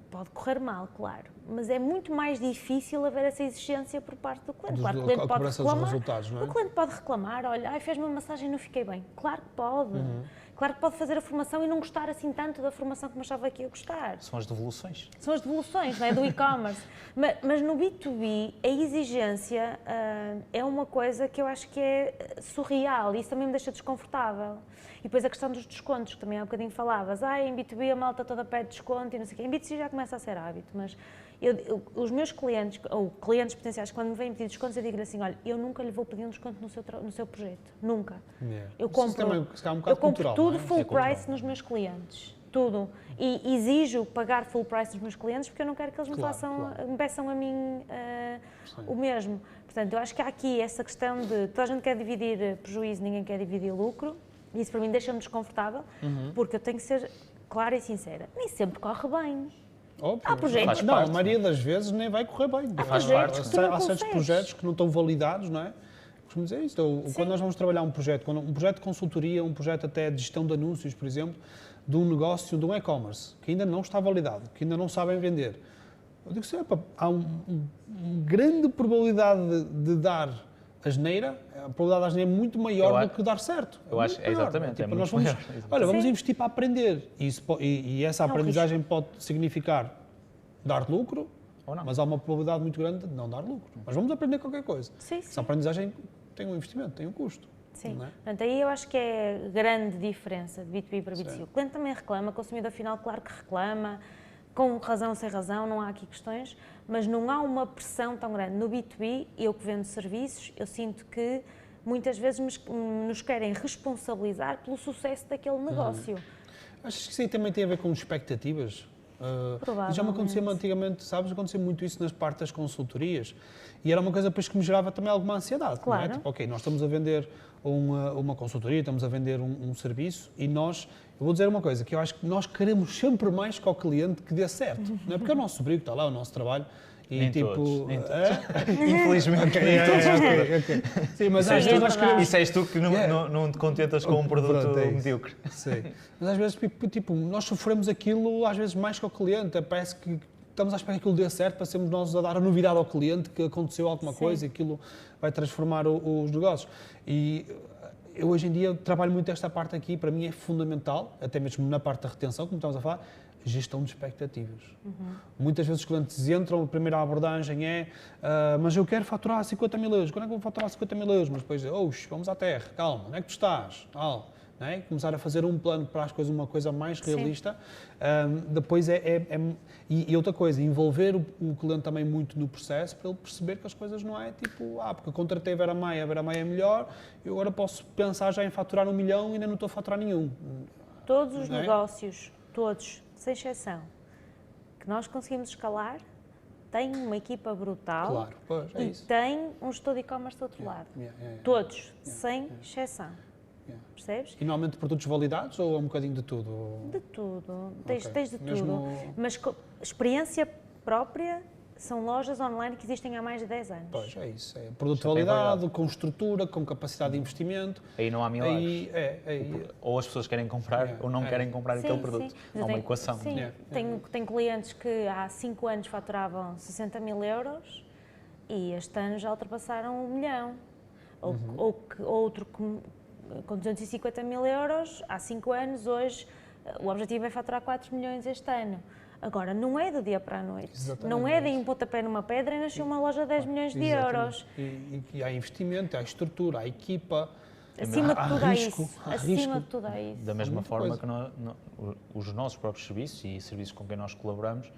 pode correr mal, claro, mas é muito mais difícil haver essa exigência por parte do cliente. Claro, o cliente pode reclamar, não é? O cliente pode reclamar, olha, fez-me uma massagem e não fiquei bem. Claro que pode. Claro que pode fazer a formação e não gostar assim tanto da formação como achava que ia gostar. São as devoluções. São as devoluções, não é? Do e-commerce. Mas no B2B, a exigência é uma coisa que eu acho que é surreal e isso também me deixa desconfortável. E depois a questão dos descontos, que também há um bocadinho falavas. Em B2B a malta toda pede desconto e não sei o quê. Em B2C já começa a ser hábito, mas os meus clientes, ou clientes potenciais, quando me vêm pedir descontos, eu digo-lhe assim, olha, eu nunca lhe vou pedir um desconto no seu projeto. Nunca. Eu compro tudo full price nos meus clientes. Tudo. E exijo pagar full price nos meus clientes porque eu não quero que eles me peçam a mim o mesmo. Portanto, eu acho que há aqui essa questão de toda a gente quer dividir prejuízo, ninguém quer dividir lucro. E isso para mim deixa-me desconfortável, porque eu tenho que ser clara e sincera. Nem sempre corre bem. Óbvio. Há projetos. Não, a maioria das vezes nem vai correr bem. Há certos projetos que não estão validados, não é? Costumo dizer isso. Então, quando nós vamos trabalhar um projeto de consultoria, um projeto até de gestão de anúncios, por exemplo, de um negócio, de um e-commerce, que ainda não está validado, que ainda não sabem vender, eu digo assim, há uma grande probabilidade de dar asneira, a probabilidade de asneira é muito maior do que dar certo. Eu acho, exatamente, tipo, é muito vamos, maior. Olha, vamos investir para aprender. E essa aprendizagem pode significar dar lucro, mas há uma probabilidade muito grande de não dar lucro. Mas vamos aprender qualquer coisa. Essa aprendizagem tem um investimento, tem um custo. Sim, não é? Portanto, aí eu acho que é grande diferença de B2B para B2C. O cliente também reclama, o consumidor final, claro que reclama, com razão ou sem razão, não há aqui questões, mas não há uma pressão tão grande. No B2B, eu que vendo serviços, eu sinto que muitas vezes nos querem responsabilizar pelo sucesso daquele negócio. Achas que isso aí também tem a ver com expectativas? Já me acontecia antigamente, sabes, acontecia muito isso nas partes das consultorias e era uma coisa depois que me gerava também alguma ansiedade. Claro. Não é? Tipo, ok, nós estamos a vender uma consultoria, estamos a vender um serviço e eu vou dizer uma coisa, que eu acho que nós queremos sempre mais que ao cliente que dê certo, não é? Porque é o nosso brigo, está lá, o nosso trabalho. E nem tipo, todos, nem todos. Infelizmente, nem todos. Sim, mas nós queremos... Isso és tu que não te contentas com um produto medíocre. Sim. Mas às vezes, tipo, nós sofremos aquilo às vezes mais que ao cliente. Parece que estamos à espera que aquilo dê certo para sermos nós a dar a novidade ao cliente que aconteceu alguma coisa e aquilo vai transformar os negócios. E eu hoje em dia trabalho muito esta parte aqui, para mim é fundamental, até mesmo na parte da retenção, como estamos a falar, gestão de expectativas. Muitas vezes os clientes entram, a primeira abordagem é mas eu quero faturar 50 mil euros, quando é que eu vou faturar 50 mil euros? Mas depois, vamos à terra, calma, onde é que tu estás? Tal. Não é? Começar a fazer um plano para as coisas, uma coisa mais realista. Depois e outra coisa, envolver o cliente também muito no processo para ele perceber que as coisas não é tipo, porque eu contratei a Vera Maia é melhor, eu agora posso pensar já em faturar 1 milhão e ainda não estou a faturar nenhum. Todos os negócios, todos, sem exceção, que nós conseguimos escalar, têm uma equipa brutal. Claro, pois, é isso. Tem um gestor de e-commerce do outro lado. Todos, sem exceção. Percebes? E normalmente produtos validados ou é um bocadinho de tudo? De tudo, tens de Mesmo... tudo. Mas experiência própria são lojas online que existem há mais de 10 anos. Pois, é isso. É produto validado, com estrutura, com capacidade de investimento. Aí não há milagres. Aí, ou as pessoas querem comprar ou não querem comprar aquele produto. Há uma equação. Sim, tenho clientes que há 5 anos faturavam 60 mil euros e este ano já ultrapassaram 1 milhão. Outro com 250 mil euros, há 5 anos, hoje o objetivo é faturar 4 milhões este ano. Agora, não é do dia para a noite. Exatamente. Não é de um pontapé numa pedra e nasceu uma loja de 10 milhões de euros. E há investimento, há estrutura, há equipa. Acima de tudo há risco, isso. Acima de tudo há isso. Da mesma forma que os nossos próprios serviços e serviços com quem nós colaboramos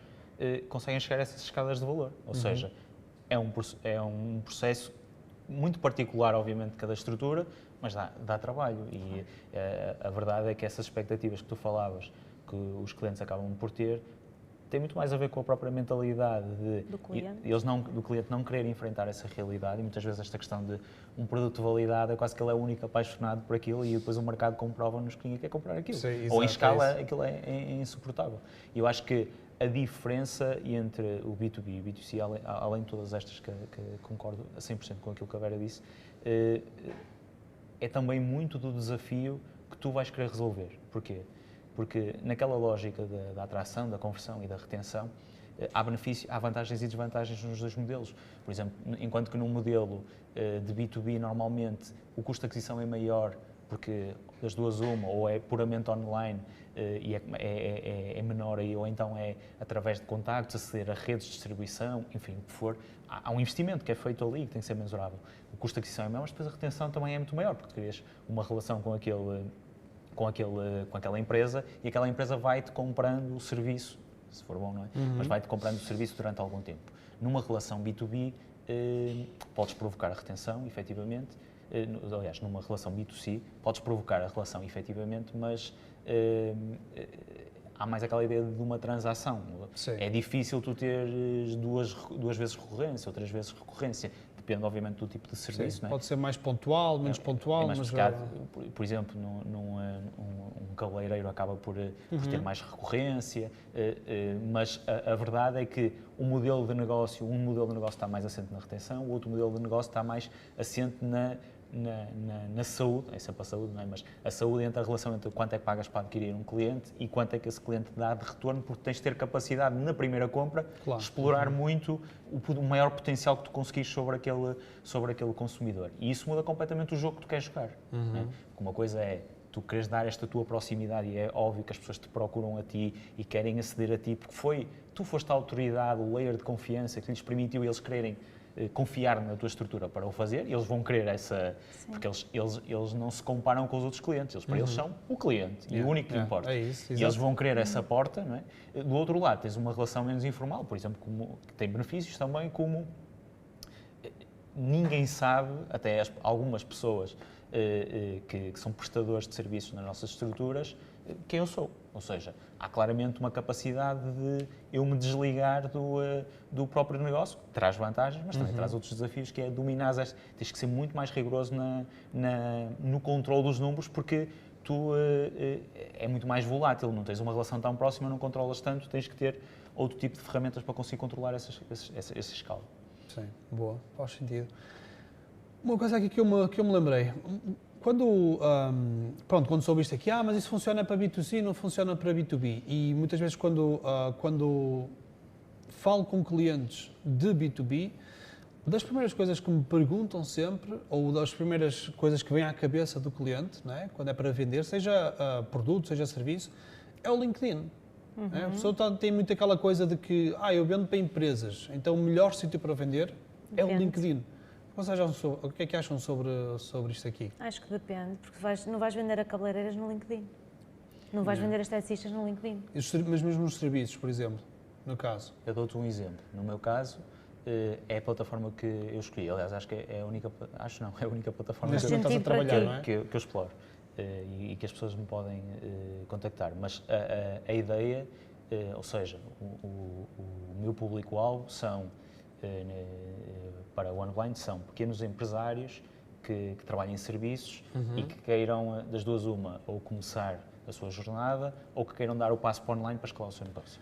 conseguem chegar a essas escadas de valor. Ou seja, é um processo muito particular, obviamente, de cada estrutura, mas dá trabalho e a verdade é que essas expectativas que tu falavas, que os clientes acabam por ter, tem muito mais a ver com a própria mentalidade do cliente. Do cliente não querer enfrentar essa realidade e muitas vezes esta questão de um produto validado é quase que ele é o único apaixonado por aquilo e depois o mercado comprova-nos que ninguém quer comprar aquilo. Sim, ou em escala aquilo é insuportável. E eu acho que a diferença entre o B2B e o B2C, além de todas estas que concordo a 100% com aquilo que a Vera disse, é também muito do desafio que tu vais querer resolver. Porquê? Porque naquela lógica da atração, da conversão e da retenção, há vantagens e desvantagens nos dois modelos. Por exemplo, enquanto que num modelo de B2B normalmente o custo de aquisição é maior porque das duas uma, ou é puramente online e é menor aí, ou então é através de contactos, aceder a redes de distribuição, enfim, o que for, há um investimento que é feito ali que tem que ser mensurável. O custo de aquisição é maior, mas depois a retenção também é muito maior, porque crias uma relação com aquela empresa e aquela empresa vai-te comprando o serviço, se for bom, não é? Mas vai-te comprando o serviço durante algum tempo. Numa relação B2B, podes provocar a retenção, efetivamente. Aliás, numa relação B2C, podes provocar a relação, efetivamente, mas há mais aquela ideia de uma transação. Sim. É difícil tu teres duas vezes recorrência ou 3 vezes recorrência. Depende, obviamente, do tipo de serviço. Não é? Pode ser mais pontual, menos pontual. Mais por exemplo, um cabeleireiro acaba por ter mais recorrência, mas a verdade é que um modelo de negócio está mais assente na retenção, o outro modelo de negócio está mais assente na saúde, é sempre a saúde, não é? Mas a saúde entre a relação entre quanto é que pagas para adquirir um cliente e quanto é que esse cliente dá de retorno, porque tens de ter capacidade na primeira compra, explorar muito o maior potencial que tu conseguires sobre aquele consumidor. E isso muda completamente o jogo que tu queres jogar. Não é? Uma coisa é tu queres dar esta tua proximidade e é óbvio que as pessoas te procuram a ti e querem aceder a ti, porque tu foste a autoridade, o layer de confiança que lhes permitiu eles quererem confiar na tua estrutura para o fazer, e eles vão querer essa... Sim. Porque eles não se comparam com os outros clientes, para eles são o cliente e o único que importa. É isso, e eles vão querer essa porta, não é? Do outro lado, tens uma relação menos informal, por exemplo, que tem benefícios também, como ninguém sabe, até algumas pessoas que são prestadores de serviços nas nossas estruturas, quem eu sou. Ou seja, há claramente uma capacidade de eu me desligar do próprio negócio, que traz vantagens, mas também traz outros desafios, que é dominar, tens que ser muito mais rigoroso no controle dos números, porque tu é muito mais volátil, não tens uma relação tão próxima, não controlas tanto, tens que ter outro tipo de ferramentas para conseguir controlar essa escala. Sim, boa, faz sentido. Uma coisa aqui que eu me lembrei, quando soube isto aqui, mas isso funciona para B2C, não funciona para B2B. E muitas vezes quando falo com clientes de B2B, das primeiras coisas que me perguntam sempre, ou das primeiras coisas que vêm à cabeça do cliente, não é? Quando é para vender, seja produto, seja serviço, é o LinkedIn. A pessoa tem muito aquela coisa de que eu vendo para empresas, então o melhor sítio para vender é o Depende. LinkedIn. O que é que acham sobre isto aqui? Acho que depende, porque não vais vender a cabeleireiras no LinkedIn. Não vais vender esteticistas no LinkedIn. Mas mesmo nos serviços, por exemplo, no caso. Eu dou-te um exemplo. No meu caso, é a plataforma que eu escolhi. Aliás, acho que é a única, é a única plataforma Neste que, momento estás a sentido para trabalhar, ti. não é? que eu exploro e que as pessoas me podem contactar. Mas a ideia, ou seja, o meu público-alvo são, para o OneBlind, são pequenos empresários que trabalhem em serviços e que queiram, das duas uma, ou começar a sua jornada ou que queiram dar o passo para online para escalar o seu negócio.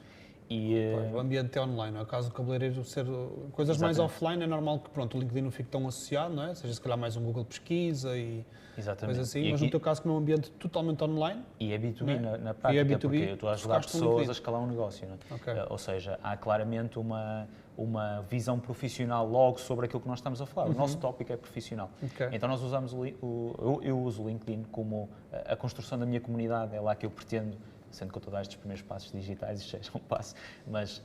O ambiente é online, não é? O caso do cabeleireiro ser coisas mais Exatamente. offline, é normal que o LinkedIn não fique tão associado, não é? Seja se calhar mais um Google Pesquisa e Exatamente. coisas assim, E mas aqui- no teu caso, como é um ambiente totalmente online, E é B2B Não é? na E prática, é B2B, porque eu estou a ajudar focaste no pessoas LinkedIn. a escalar um negócio. Não é? Ok. Ou seja, há claramente uma visão profissional logo sobre aquilo que nós estamos a falar. O nosso tópico é profissional. Ok. Então nós usamos eu uso o LinkedIn como a construção da minha comunidade, é lá que eu pretendo, sendo que eu estou a dar estes primeiros passos digitais, isto seja um passo, mas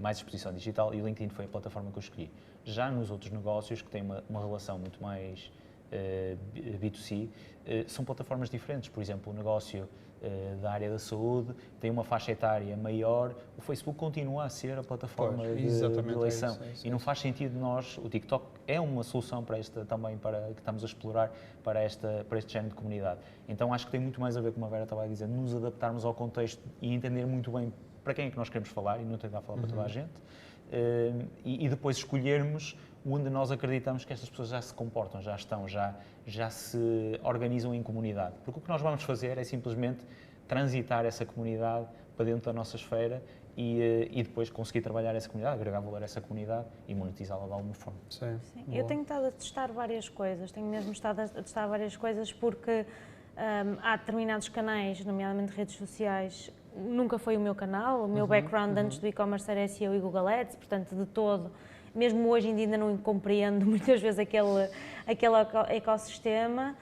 mais exposição digital, e o LinkedIn foi a plataforma que eu escolhi. Já nos outros negócios, que têm uma relação muito mais B2C, são plataformas diferentes. Por exemplo, o negócio da área da saúde tem uma faixa etária maior, o Facebook continua a ser a plataforma Pois, de exatamente, eleição. é isso, E não faz sentido o TikTok é uma solução para também que estamos a explorar para este género de comunidade. Então acho que tem muito mais a ver, como a Vera estava a dizer, nos adaptarmos ao contexto e entender muito bem para quem é que nós queremos falar e não tentar falar para toda a gente. E depois escolhermos onde nós acreditamos que estas pessoas já se comportam, já se organizam em comunidade. Porque o que nós vamos fazer é simplesmente transitar essa comunidade para dentro da nossa esfera e depois conseguir trabalhar essa comunidade, agregar valor a essa comunidade e monetizá-la de alguma forma. Sim. Sim, eu tenho estado a testar várias coisas, tenho mesmo estado a testar várias coisas porque há determinados canais, nomeadamente redes sociais, nunca foi o meu canal, o meu background antes do e-commerce era SEO e Google Ads, portanto de todo, mesmo hoje em dia ainda não compreendo muitas vezes aquele ecossistema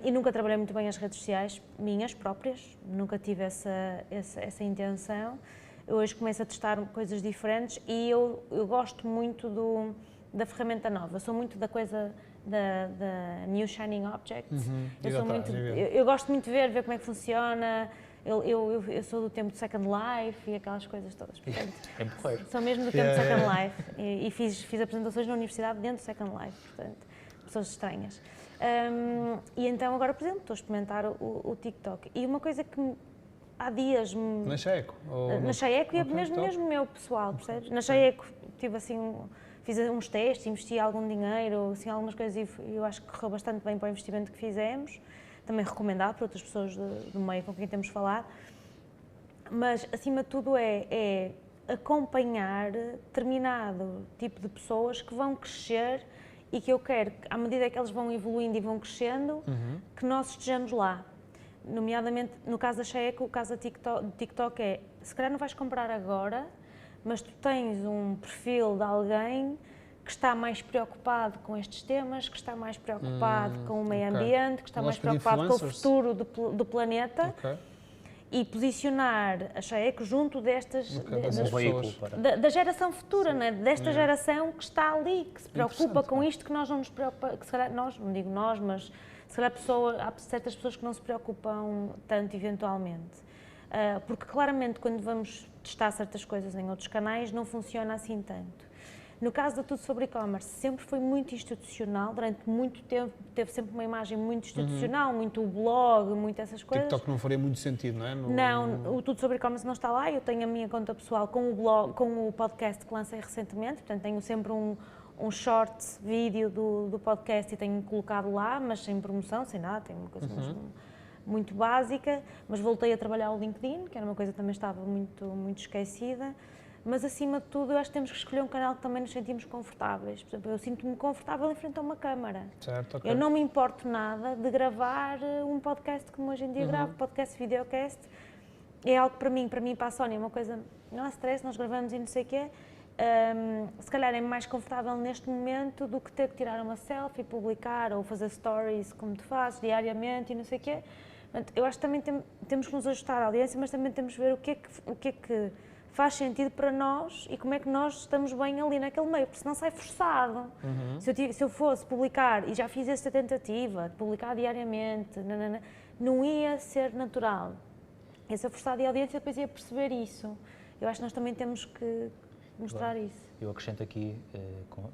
e nunca trabalhei muito bem as redes sociais minhas próprias, nunca tive essa intenção. Eu hoje começo a testar coisas diferentes e eu gosto muito da ferramenta nova, sou muito da coisa da New Shining Object. Eu gosto muito de ver como é que funciona. Eu sou do tempo de Second Life e aquelas coisas todas. Portanto, É porreiro. sou mesmo do tempo de Second Life e fiz apresentações na universidade dentro do Second Life, portanto, pessoas estranhas. E então agora, por exemplo, estou a experimentar o TikTok. E uma coisa que há dias... Na Checo? Na Checo e Ok, mesmo meu pessoal, percebes? Na Checo tive assim... Fiz uns testes, investi algum dinheiro, assim, algumas coisas e eu acho que correu bastante bem para o investimento que fizemos. Também recomendado para outras pessoas do meio com quem temos falado. Mas, acima de tudo, é acompanhar determinado tipo de pessoas que vão crescer e que eu quero, à medida que eles vão evoluindo e vão crescendo, que nós estejamos lá. Nomeadamente, no caso da Checo, o caso do TikTok é, se calhar não vais comprar agora, mas tu tens um perfil de alguém que está mais preocupado com estes temas, que está mais preocupado com o meio ambiente, que está mais preocupado com o futuro do planeta e posicionar a Checo junto destas da geração futura, né? Desta geração que está ali, que se preocupa com isto, que nós não nos preocupamos, que se calhar nós, não digo nós, mas se calhar há certas pessoas que não se preocupam tanto eventualmente. Porque claramente quando vamos testar certas coisas em outros canais não funciona assim tanto. No caso da Tudo Sobre E-Commerce, sempre foi muito institucional, durante muito tempo teve sempre uma imagem muito institucional, muito o blog, muito essas coisas. TikTok não faria muito sentido, não é? Não, o Tudo Sobre E-Commerce não está lá, eu tenho a minha conta pessoal com o blog, com o podcast que lancei recentemente, portanto tenho sempre um short vídeo do podcast e tenho colocado lá, mas sem promoção, sem nada, tem uma coisa mesmo muito básica, mas voltei a trabalhar o LinkedIn, que era uma coisa que também estava muito esquecida, mas acima de tudo eu acho que temos que escolher um canal que também nos sentimos confortáveis. Por exemplo, eu sinto-me confortável em frente a uma câmara. Certo, ok. Eu não me importo nada de gravar um podcast como hoje em dia gravo, podcast, videocast, é algo para mim e para a Sónia, é uma coisa, não há stress, nós gravamos e não sei o quê. Se calhar é mais confortável neste momento do que ter que tirar uma selfie, publicar ou fazer stories como tu fazes diariamente e não sei o quê. Portanto, eu acho que também temos que nos ajustar à audiência, mas também temos que ver o que é que faz sentido para nós e como é que nós estamos bem ali naquele meio, porque senão sai forçado. Se eu fosse publicar, e já fiz esta tentativa de publicar diariamente, não ia ser natural. Ia ser forçado e a audiência depois ia perceber isso. Eu acho que nós também temos que mostrar isso. Eu acrescento aqui,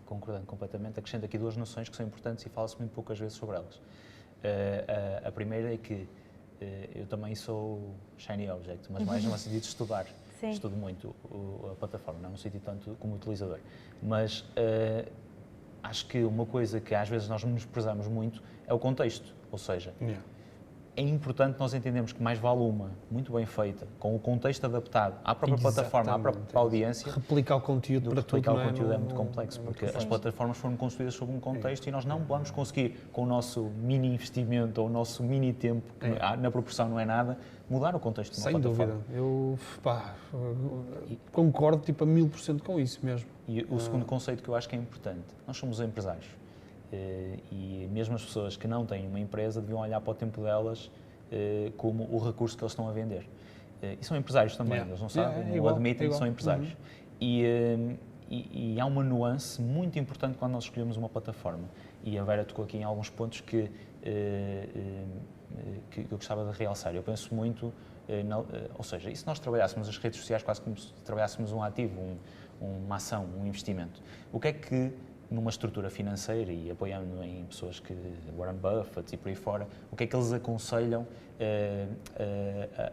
concordando completamente, acrescento aqui duas noções que são importantes e fala-se muito poucas vezes sobre elas. A primeira é que eu também sou shiny object, mas mais no sentido de estudar. Sim. Estudo muito a plataforma, não no sentido tanto como utilizador. Mas acho que uma coisa que às vezes nós nos prezamos muito é o contexto. Ou seja, é importante nós entendermos que mais vale uma muito bem feita, com o contexto adaptado à própria plataforma, à própria audiência. Replicar o conteúdo para tudo. Replicar o conteúdo é muito complexo, porque as plataformas foram construídas sob um contexto e nós não vamos conseguir, com o nosso mini investimento ou o nosso mini tempo, que na proporção não é nada, mudar o contexto de uma plataforma. Sem dúvida. Eu concordo a 1000% com isso mesmo. E o segundo conceito que eu acho que é importante, nós somos empresários. E mesmo as pessoas que não têm uma empresa deviam olhar para o tempo delas como o recurso que eles estão a vender. E são empresários também, eles não sabem, não admitem que são empresários. E há uma nuance muito importante quando nós escolhemos uma plataforma. E a Vera tocou aqui em alguns pontos que eu gostava de realçar. Eu penso muito, ou seja, e se nós trabalhássemos as redes sociais quase como se trabalhássemos um ativo, uma ação, um investimento, o que é que numa estrutura financeira e apoiando em pessoas que Warren Buffett e por aí fora, o que é que eles aconselham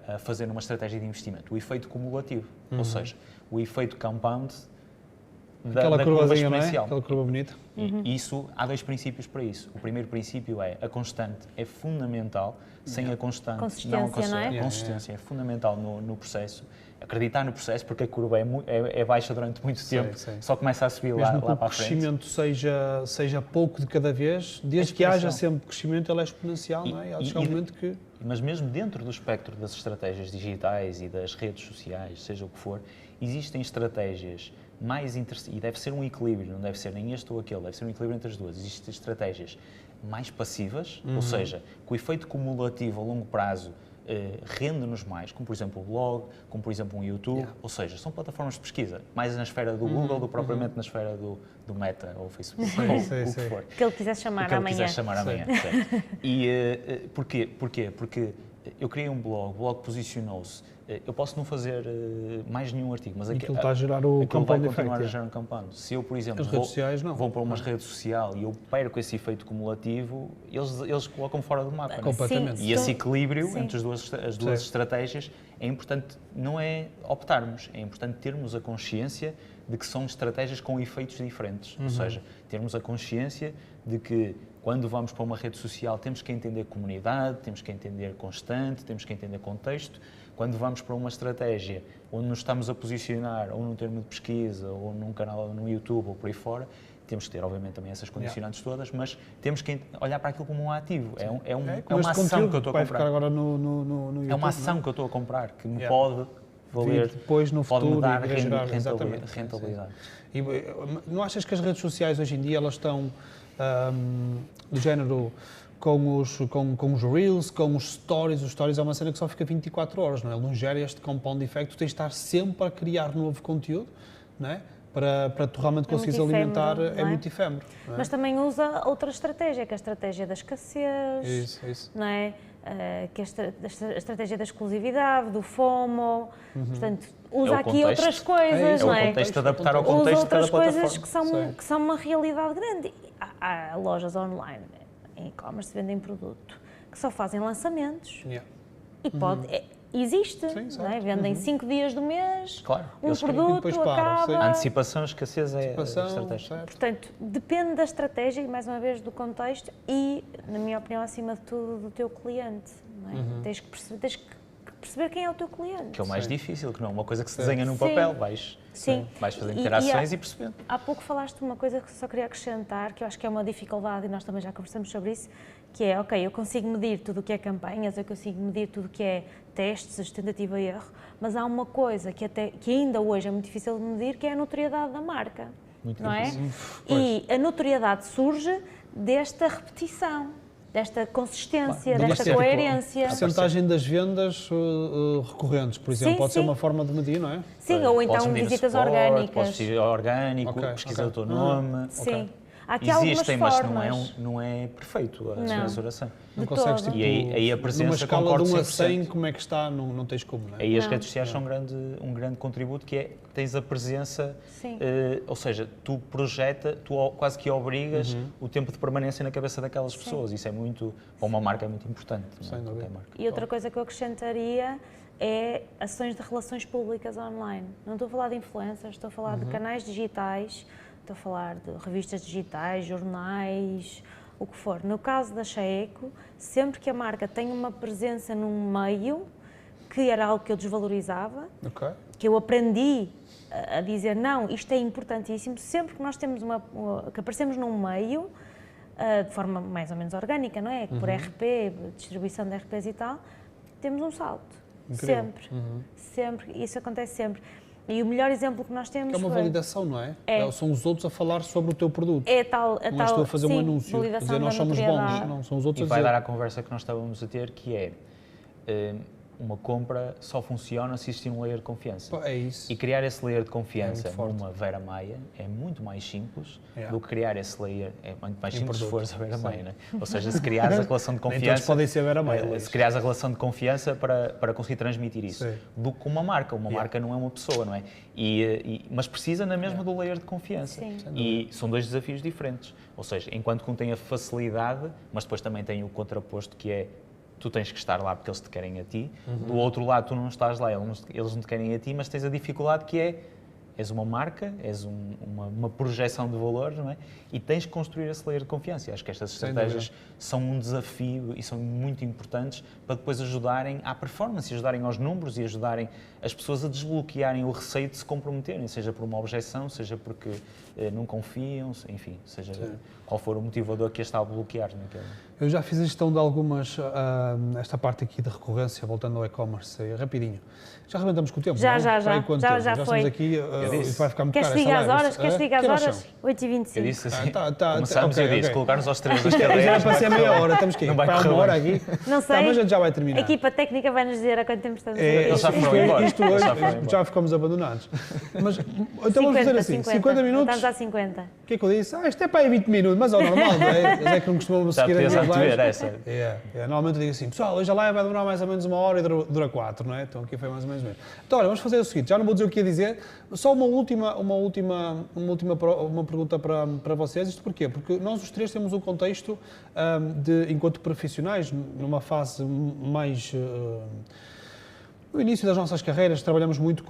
a fazer numa estratégia de investimento? O efeito cumulativo, ou seja, o efeito compound da curva exponencial. Aquela curva bonita. E isso, há dois princípios para isso. O primeiro princípio é a constante é fundamental, sem a constante consistência, não é? A consistência é fundamental no processo. Acreditar no processo, porque a curva é baixa durante muito tempo, só começa a subir mesmo lá para a frente. Mesmo que o crescimento seja pouco de cada vez, desde que haja sempre crescimento, ele é exponencial, não é? Há um momento que... Mas mesmo dentro do espectro das estratégias digitais e das redes sociais, seja o que for, existem estratégias mais interessantes, e deve ser um equilíbrio, não deve ser nem este ou aquele, deve ser um equilíbrio entre as duas. Existem estratégias mais passivas, ou seja, com o efeito cumulativo a longo prazo rende-nos mais, como por exemplo o blog, como por exemplo um YouTube, ou seja, são plataformas de pesquisa, mais na esfera do Google do que propriamente na esfera do Meta ou Facebook, ou o que for. Que ele quisesse chamar amanhã. E porquê? Porque eu criei um blog, o blog posicionou-se. Eu posso não fazer mais nenhum artigo, mas aquilo está a gerar o compound vai continuar a gerar um compound. Se eu, por exemplo, vou para uma rede social e eu perco esse efeito cumulativo, eles colocam fora do mapa. Completamente. E esse equilíbrio entre as duas estratégias é importante, não é optarmos, é importante termos a consciência de que são estratégias com efeitos diferentes. Ou seja, termos a consciência de que quando vamos para uma rede social temos que entender comunidade, temos que entender constante, temos que entender contexto. Quando vamos para uma estratégia onde nos estamos a posicionar ou num termo de pesquisa ou num canal no YouTube ou por aí fora, temos que ter, obviamente, também essas condicionantes todas, mas temos que olhar para aquilo como um ativo. É uma ação que eu estou a comprar. Ficar agora no YouTube, é uma ação que eu estou a comprar, que me pode valer, depois no pode futuro, me dar rentabilidade. E não achas que as redes sociais hoje em dia elas estão do género com os Reels, com os Stories? Os Stories é uma cena que só fica 24 horas, não é? Ele não gera este compound effect, tu tens de estar sempre a criar novo conteúdo, não é? Para tu realmente conseguires alimentar, é muito efêmero. Não é? Mas também usa outra estratégia, que é a estratégia da escassez, isso. não é? Que é a estratégia da exclusividade, do FOMO, portanto, usa aqui outras coisas, não é? É o contexto, adaptar ao contexto de cada plataforma. Usa outras coisas que são uma realidade grande. Há lojas online, em e-commerce, vendem produto, que só fazem lançamentos e existe, não é? Vendem 5 dias do mês, um produto, acaba... A antecipação, a escassez é a estratégia. Portanto, depende da estratégia e, mais uma vez, do contexto e, na minha opinião, acima de tudo, do teu cliente. Não é? Tens que perceber quem é o teu cliente. Que é o mais difícil, que não é uma coisa que se desenha num papel, vais fazendo interações e percebendo. Há pouco falaste de uma coisa que só queria acrescentar, que eu acho que é uma dificuldade e nós também já conversamos sobre isso, que é, ok, eu consigo medir tudo o que é campanhas, eu consigo medir tudo o que é testes, tentativa e erro, mas há uma coisa que ainda hoje é muito difícil de medir, que é a notoriedade da marca, não é? E a notoriedade surge desta repetição. desta consistência, Claro, desta deste coerência. A percentagem das vendas recorrentes, por exemplo, Sim, pode ser sim. uma forma de medir, não é? Sim, ou Podes então medir no visitas Sport, orgânicas. Podes medir orgânico, Ok, pesquisar ok. o teu nome. Sim. Há aqui algumas Existem, mas formas. não é perfeito a Não. mensuração. Não De consegues, todo. tipo, Aí a presença numa escala de concordo 1 a 100%. 100, como é que está, não tens como, não é? Aí as Não. redes sociais são um grande contributo, que é tens a presença, Sim. ou seja, tu quase que obrigas o tempo de permanência na cabeça daquelas pessoas. Isso é muito, para uma marca é muito importante. não é? Sem dúvida. Qualquer marca. E outra coisa que eu acrescentaria é ações de relações públicas online. Não estou a falar de influencers, estou a falar de canais digitais, estou a falar de revistas digitais, jornais, o que for. No caso da Chaeco, sempre que a marca tem uma presença num meio, que era algo que eu desvalorizava, Ok. que eu aprendi a dizer não, isto é importantíssimo, sempre que nós temos que aparecemos num meio, de forma mais ou menos orgânica, não é? Por RP, distribuição de RPs e tal, temos um salto. Incrível. Sempre. Sempre. Isso acontece sempre. E o melhor exemplo que nós temos É uma foi... validação, não é? É. São os outros a falar sobre o teu produto. É tal, Não és tu a fazer um sim, anúncio, a validação dizer nós da somos bons, notoriedade. não, são os outros E a vai dizer. dar à conversa que nós estávamos a ter, que é uma compra só funciona se existir um layer de confiança. Pá, é isso. E criar esse layer de confiança É muito forte. numa Vera Maia é muito mais simples Yeah. do que criar esse layer. É muito mais Em simples se produto. fores a Vera Sim. Maia, né? Ou seja, se criares a relação de Nem todos confiança. podem ser Vera Maia, Luís. Se criares a relação de confiança para conseguir transmitir isso. Sim. Do que uma marca. Uma marca não é uma pessoa, não é? Mas precisa na mesma do layer de confiança. Sim. E são dois desafios diferentes. Ou seja, enquanto que um tem a facilidade, mas depois também tem o contraposto, que é tu tens que estar lá porque eles te querem a ti. Do outro lado, tu não estás lá, eles não te querem a ti, mas tens a dificuldade que é, és uma marca, és uma projeção de valores, não é? E tens que construir esse layer de confiança. E acho que estas Sem estratégias são um desafio e são muito importantes para depois ajudarem à performance, ajudarem aos números e ajudarem as pessoas a desbloquearem o receio de se comprometerem, seja por uma objeção, seja porque não confiam, enfim, seja qual for o motivador que as está a bloquear naquele. Eu já fiz a gestão de algumas, esta parte aqui de recorrência, voltando ao e-commerce, rapidinho. Já arrebentamos com o tempo? Já, não? já. Aí quanto tempo? Já foi. estamos aqui, disse. vai ficar muito Queres caro que diga esta as live. horas? Queres que diga as Que horas horas? são? 8h25. Eu disse assim, tá, começamos ok, e eu disse, ok. colocar-nos aos três das Já era cadeiras. para ser meia hora, estamos aqui. Não vai para correr uma hora bem. aqui. Não sei. Tá, mas a gente já vai terminar. A equipa técnica vai nos dizer há quanto tempo estamos Eles já aqui. foram embora. Isto Eles hoje já foram embora. já ficamos abandonados. Mas então vamos fazer assim, 50 minutos. Estamos a 50. O que é que eu disse? Isto é para aí 20 minutos, mas é o normal, não é? Eles é que não costumam Já seguir as podias minhas antever lives. essa. Normalmente eu digo assim, pessoal, hoje a live vai demorar mais ou menos 1 hora e dura 4, não é? Então aqui foi mais ou menos mesmo. Então olha, vamos fazer o seguinte, já não vou dizer o que ia dizer, só uma última pergunta para vocês. Isto porquê? Porque nós os três temos um contexto enquanto profissionais, numa fase mais... No início das nossas carreiras trabalhamos muito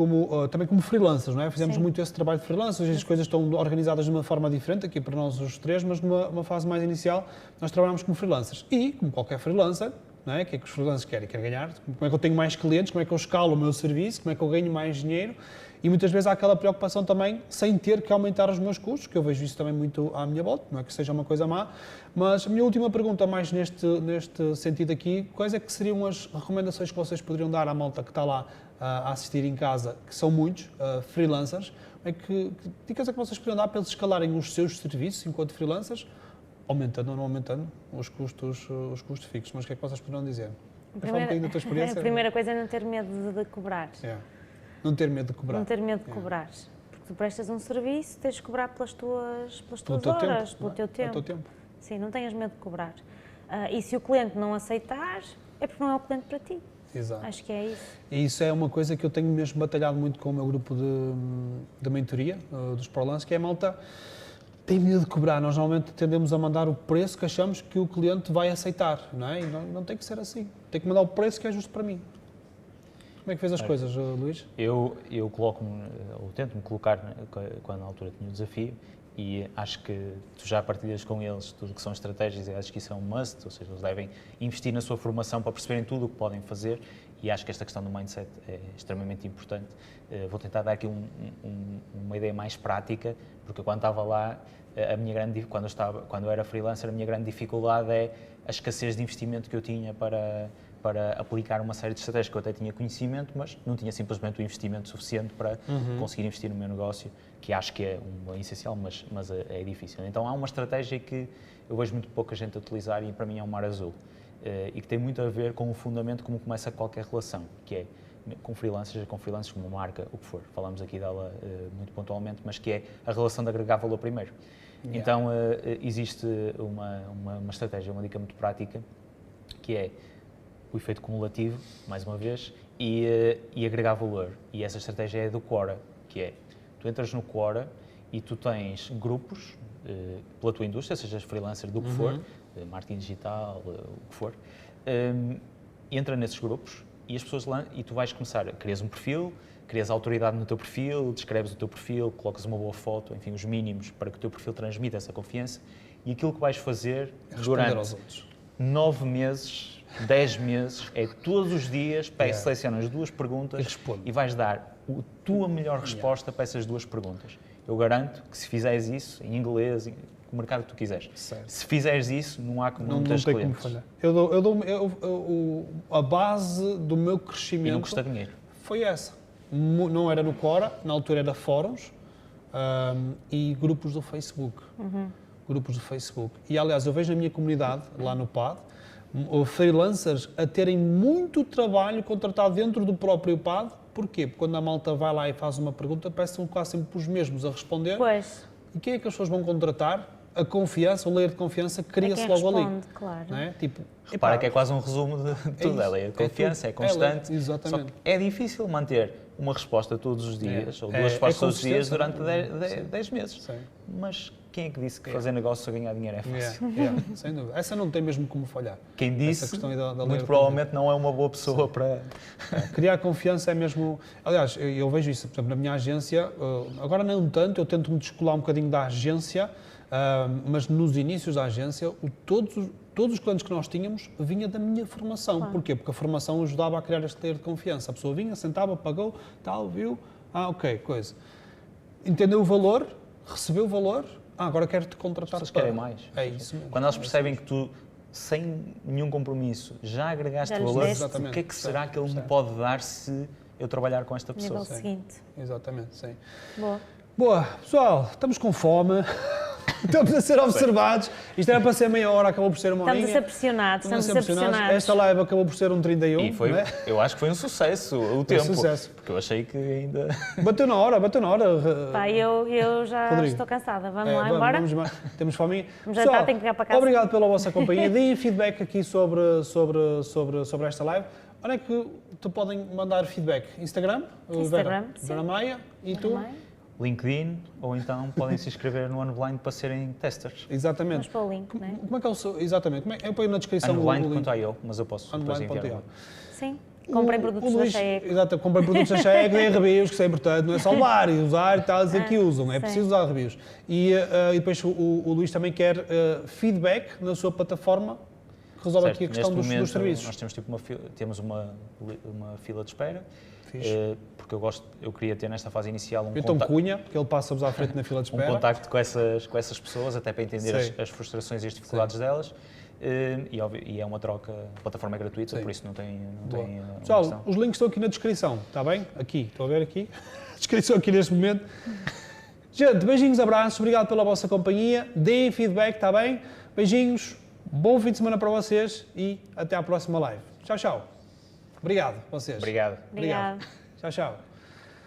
também como freelancers, não é? Fizemos Sim. muito esse trabalho de freelancers, hoje as coisas estão organizadas de uma forma diferente aqui para nós os três, mas numa fase mais inicial nós trabalhamos como freelancers. E, como qualquer freelancer, não é? O que é que os freelancers querem? Querem ganhar? Como é que eu tenho mais clientes? Como é que eu escalo o meu serviço? Como é que eu ganho mais dinheiro? E muitas vezes há aquela preocupação também sem ter que aumentar os meus custos, que eu vejo isso também muito à minha volta, não é que seja uma coisa má, mas a minha última pergunta, mais neste sentido aqui, quais é que seriam as recomendações que vocês poderiam dar à malta que está lá a assistir em casa, que são muitos, freelancers, que dicas é que vocês poderiam dar para eles escalarem os seus serviços enquanto freelancers, aumentando ou não aumentando os custos fixos, mas o que é que vocês poderiam dizer? Fala um bocadinho da tua experiência. A primeira coisa é não ter medo de cobrar. Não ter medo de cobrar. Não ter medo de cobrar. Porque tu prestas um serviço, tens de cobrar pelas tuas teu horas, tempo, pelo teu tempo. Pelo teu tempo. Sim, não tenhas medo de cobrar. E se o cliente não aceitar, é porque não é o cliente para ti. Exato. Acho que é isso. E isso é uma coisa que eu tenho mesmo batalhado muito com o meu grupo de mentoria, dos ProLance, que é a malta tem medo de cobrar. Nós normalmente tendemos a mandar o preço que achamos que o cliente vai aceitar, não é? E não tem que ser assim. Tem que mandar o preço que é justo para mim. Como é que fez as coisas, Luís? Eu coloco-me, ou tento-me colocar quando na altura tinha o desafio, e acho que tu já partilhas com eles tudo que são estratégias, e acho que isso é um must, ou seja, eles devem investir na sua formação para perceberem tudo o que podem fazer, e acho que esta questão do mindset é extremamente importante. Vou tentar dar aqui uma ideia mais prática, porque quando estava lá, quando eu era freelancer, a minha grande dificuldade é a escassez de investimento que eu tinha para aplicar uma série de estratégias que eu até tinha conhecimento, mas não tinha simplesmente o investimento suficiente para conseguir investir no meu negócio que acho que é essencial, mas é difícil. Então há uma estratégia que eu vejo muito pouca gente a utilizar e para mim é um mar azul. E que tem muito a ver com o fundamento como começa qualquer relação, que é com freelancers, como marca, o que for. Falamos aqui dela muito pontualmente, mas que é a relação de agregar valor primeiro. Yeah. Então existe uma estratégia, uma dica muito prática, que é o efeito cumulativo, mais uma vez, e agregar valor. E essa estratégia é do Quora, que é, tu entras no Quora e tu tens grupos pela tua indústria, sejas freelancer do que for, marketing digital, o que for, entra nesses grupos e as pessoas lá, e tu vais começar, crias um perfil, crias autoridade no teu perfil, descreves o teu perfil, colocas uma boa foto, enfim, os mínimos para que o teu perfil transmita essa confiança, e aquilo que vais fazer durante 9 meses, 10 meses, é todos os dias, selecionas 2 perguntas e vais dar a tua melhor resposta para essas 2 perguntas. Eu garanto que se fizeres isso, em inglês, o mercado que tu quiseres, se fizeres isso, não há como não teres clientes. Como falhar. A base do meu crescimento... E não custa dinheiro. Foi essa. Não era no Quora, na altura era fóruns e grupos do Facebook. Grupos do Facebook. E, aliás, eu vejo na minha comunidade, lá no PAD, freelancers a terem muito trabalho contratado dentro do próprio PAD. Porquê? Porque quando a malta vai lá e faz uma pergunta, parece-me quase sempre os mesmos a responder. Pois. E quem é que as pessoas vão contratar? A confiança, o layer de confiança cria-se logo responde, ali. Claro. Não é? Tipo, repara que é quase um resumo de tudo. É layer de confiança, é constante. Exatamente. Só que é difícil manter uma resposta todos os dias, ou 2 respostas todos os dias durante 10 meses. Sim. Mas quem é que disse que fazer negócio a ganhar dinheiro é fácil? Sem dúvida. Essa não tem mesmo como falhar. Quem disse, muito provavelmente não é uma boa pessoa para... Criar confiança é mesmo... Aliás, eu vejo isso, por exemplo, na minha agência, agora não tanto, eu tento me descolar um bocadinho da agência, mas nos inícios da agência, todos os clientes que nós tínhamos vinha da minha formação. Claro. Porquê? Porque a formação ajudava a criar este layer de confiança. A pessoa vinha, sentava, pagou, tal, viu, ok, coisa. Entendeu o valor, recebeu o valor, agora quero-te contratar. As pessoas querem mais. É isso mesmo. Quando elas percebem que tu, sem nenhum compromisso, já agregaste valor, o que é que será que ele me pode dar se eu trabalhar com esta pessoa? Nível seguinte. Exatamente, sim. Boa. Pessoal, estamos com fome. Estamos a ser observados. Isto era para ser meia hora, acabou por ser uma horinha. Estamos a ser pressionados. Esta live acabou por ser um 31. E foi, não é? Eu acho que foi um sucesso o tempo. Sucesso. Porque eu achei que ainda... Bateu na hora. Pá, eu já Rodrigo, estou cansada. Vamos lá embora? Vamos, temos fominha. Vamos jantar, tenho que pegar para casa. Obrigado pela vossa companhia. Deem feedback aqui sobre esta live. Onde é que tu podem mandar feedback? Instagram? Vera Maia. E tu? LinkedIn, ou então podem se inscrever no Unblind para serem testers. Exatamente. Vamos para o link, não é? Como é que é o seu... Exatamente. Eu ponho na descrição o link. Unblind.io, mas eu posso depois enviar. Sim. Comprem produtos da Cheec. Exato, comprem produtos da Cheec, deem reviews, que isso é importante. Não é só levar e usar e tal, dizer que usam. É preciso usar reviews. E depois o Luís também quer feedback na sua plataforma, que resolve aqui a questão dos serviços. Nós temos uma fila de espera. Porque eu queria ter nesta fase inicial Cunha, que ele passa-vos à frente na fila de espera. Um contacto com essas pessoas, até para entender as frustrações e as dificuldades delas. E é uma troca, a plataforma é gratuita, por isso não tem Pessoal, os links estão aqui na descrição, está bem? Aqui, estou a ver aqui. Descrição aqui neste momento. Gente, beijinhos, abraços, obrigado pela vossa companhia. Deem feedback, está bem? Beijinhos, bom fim de semana para vocês e até à próxima live. Tchau, tchau. Obrigado a vocês. Obrigado. Tchau, tchau.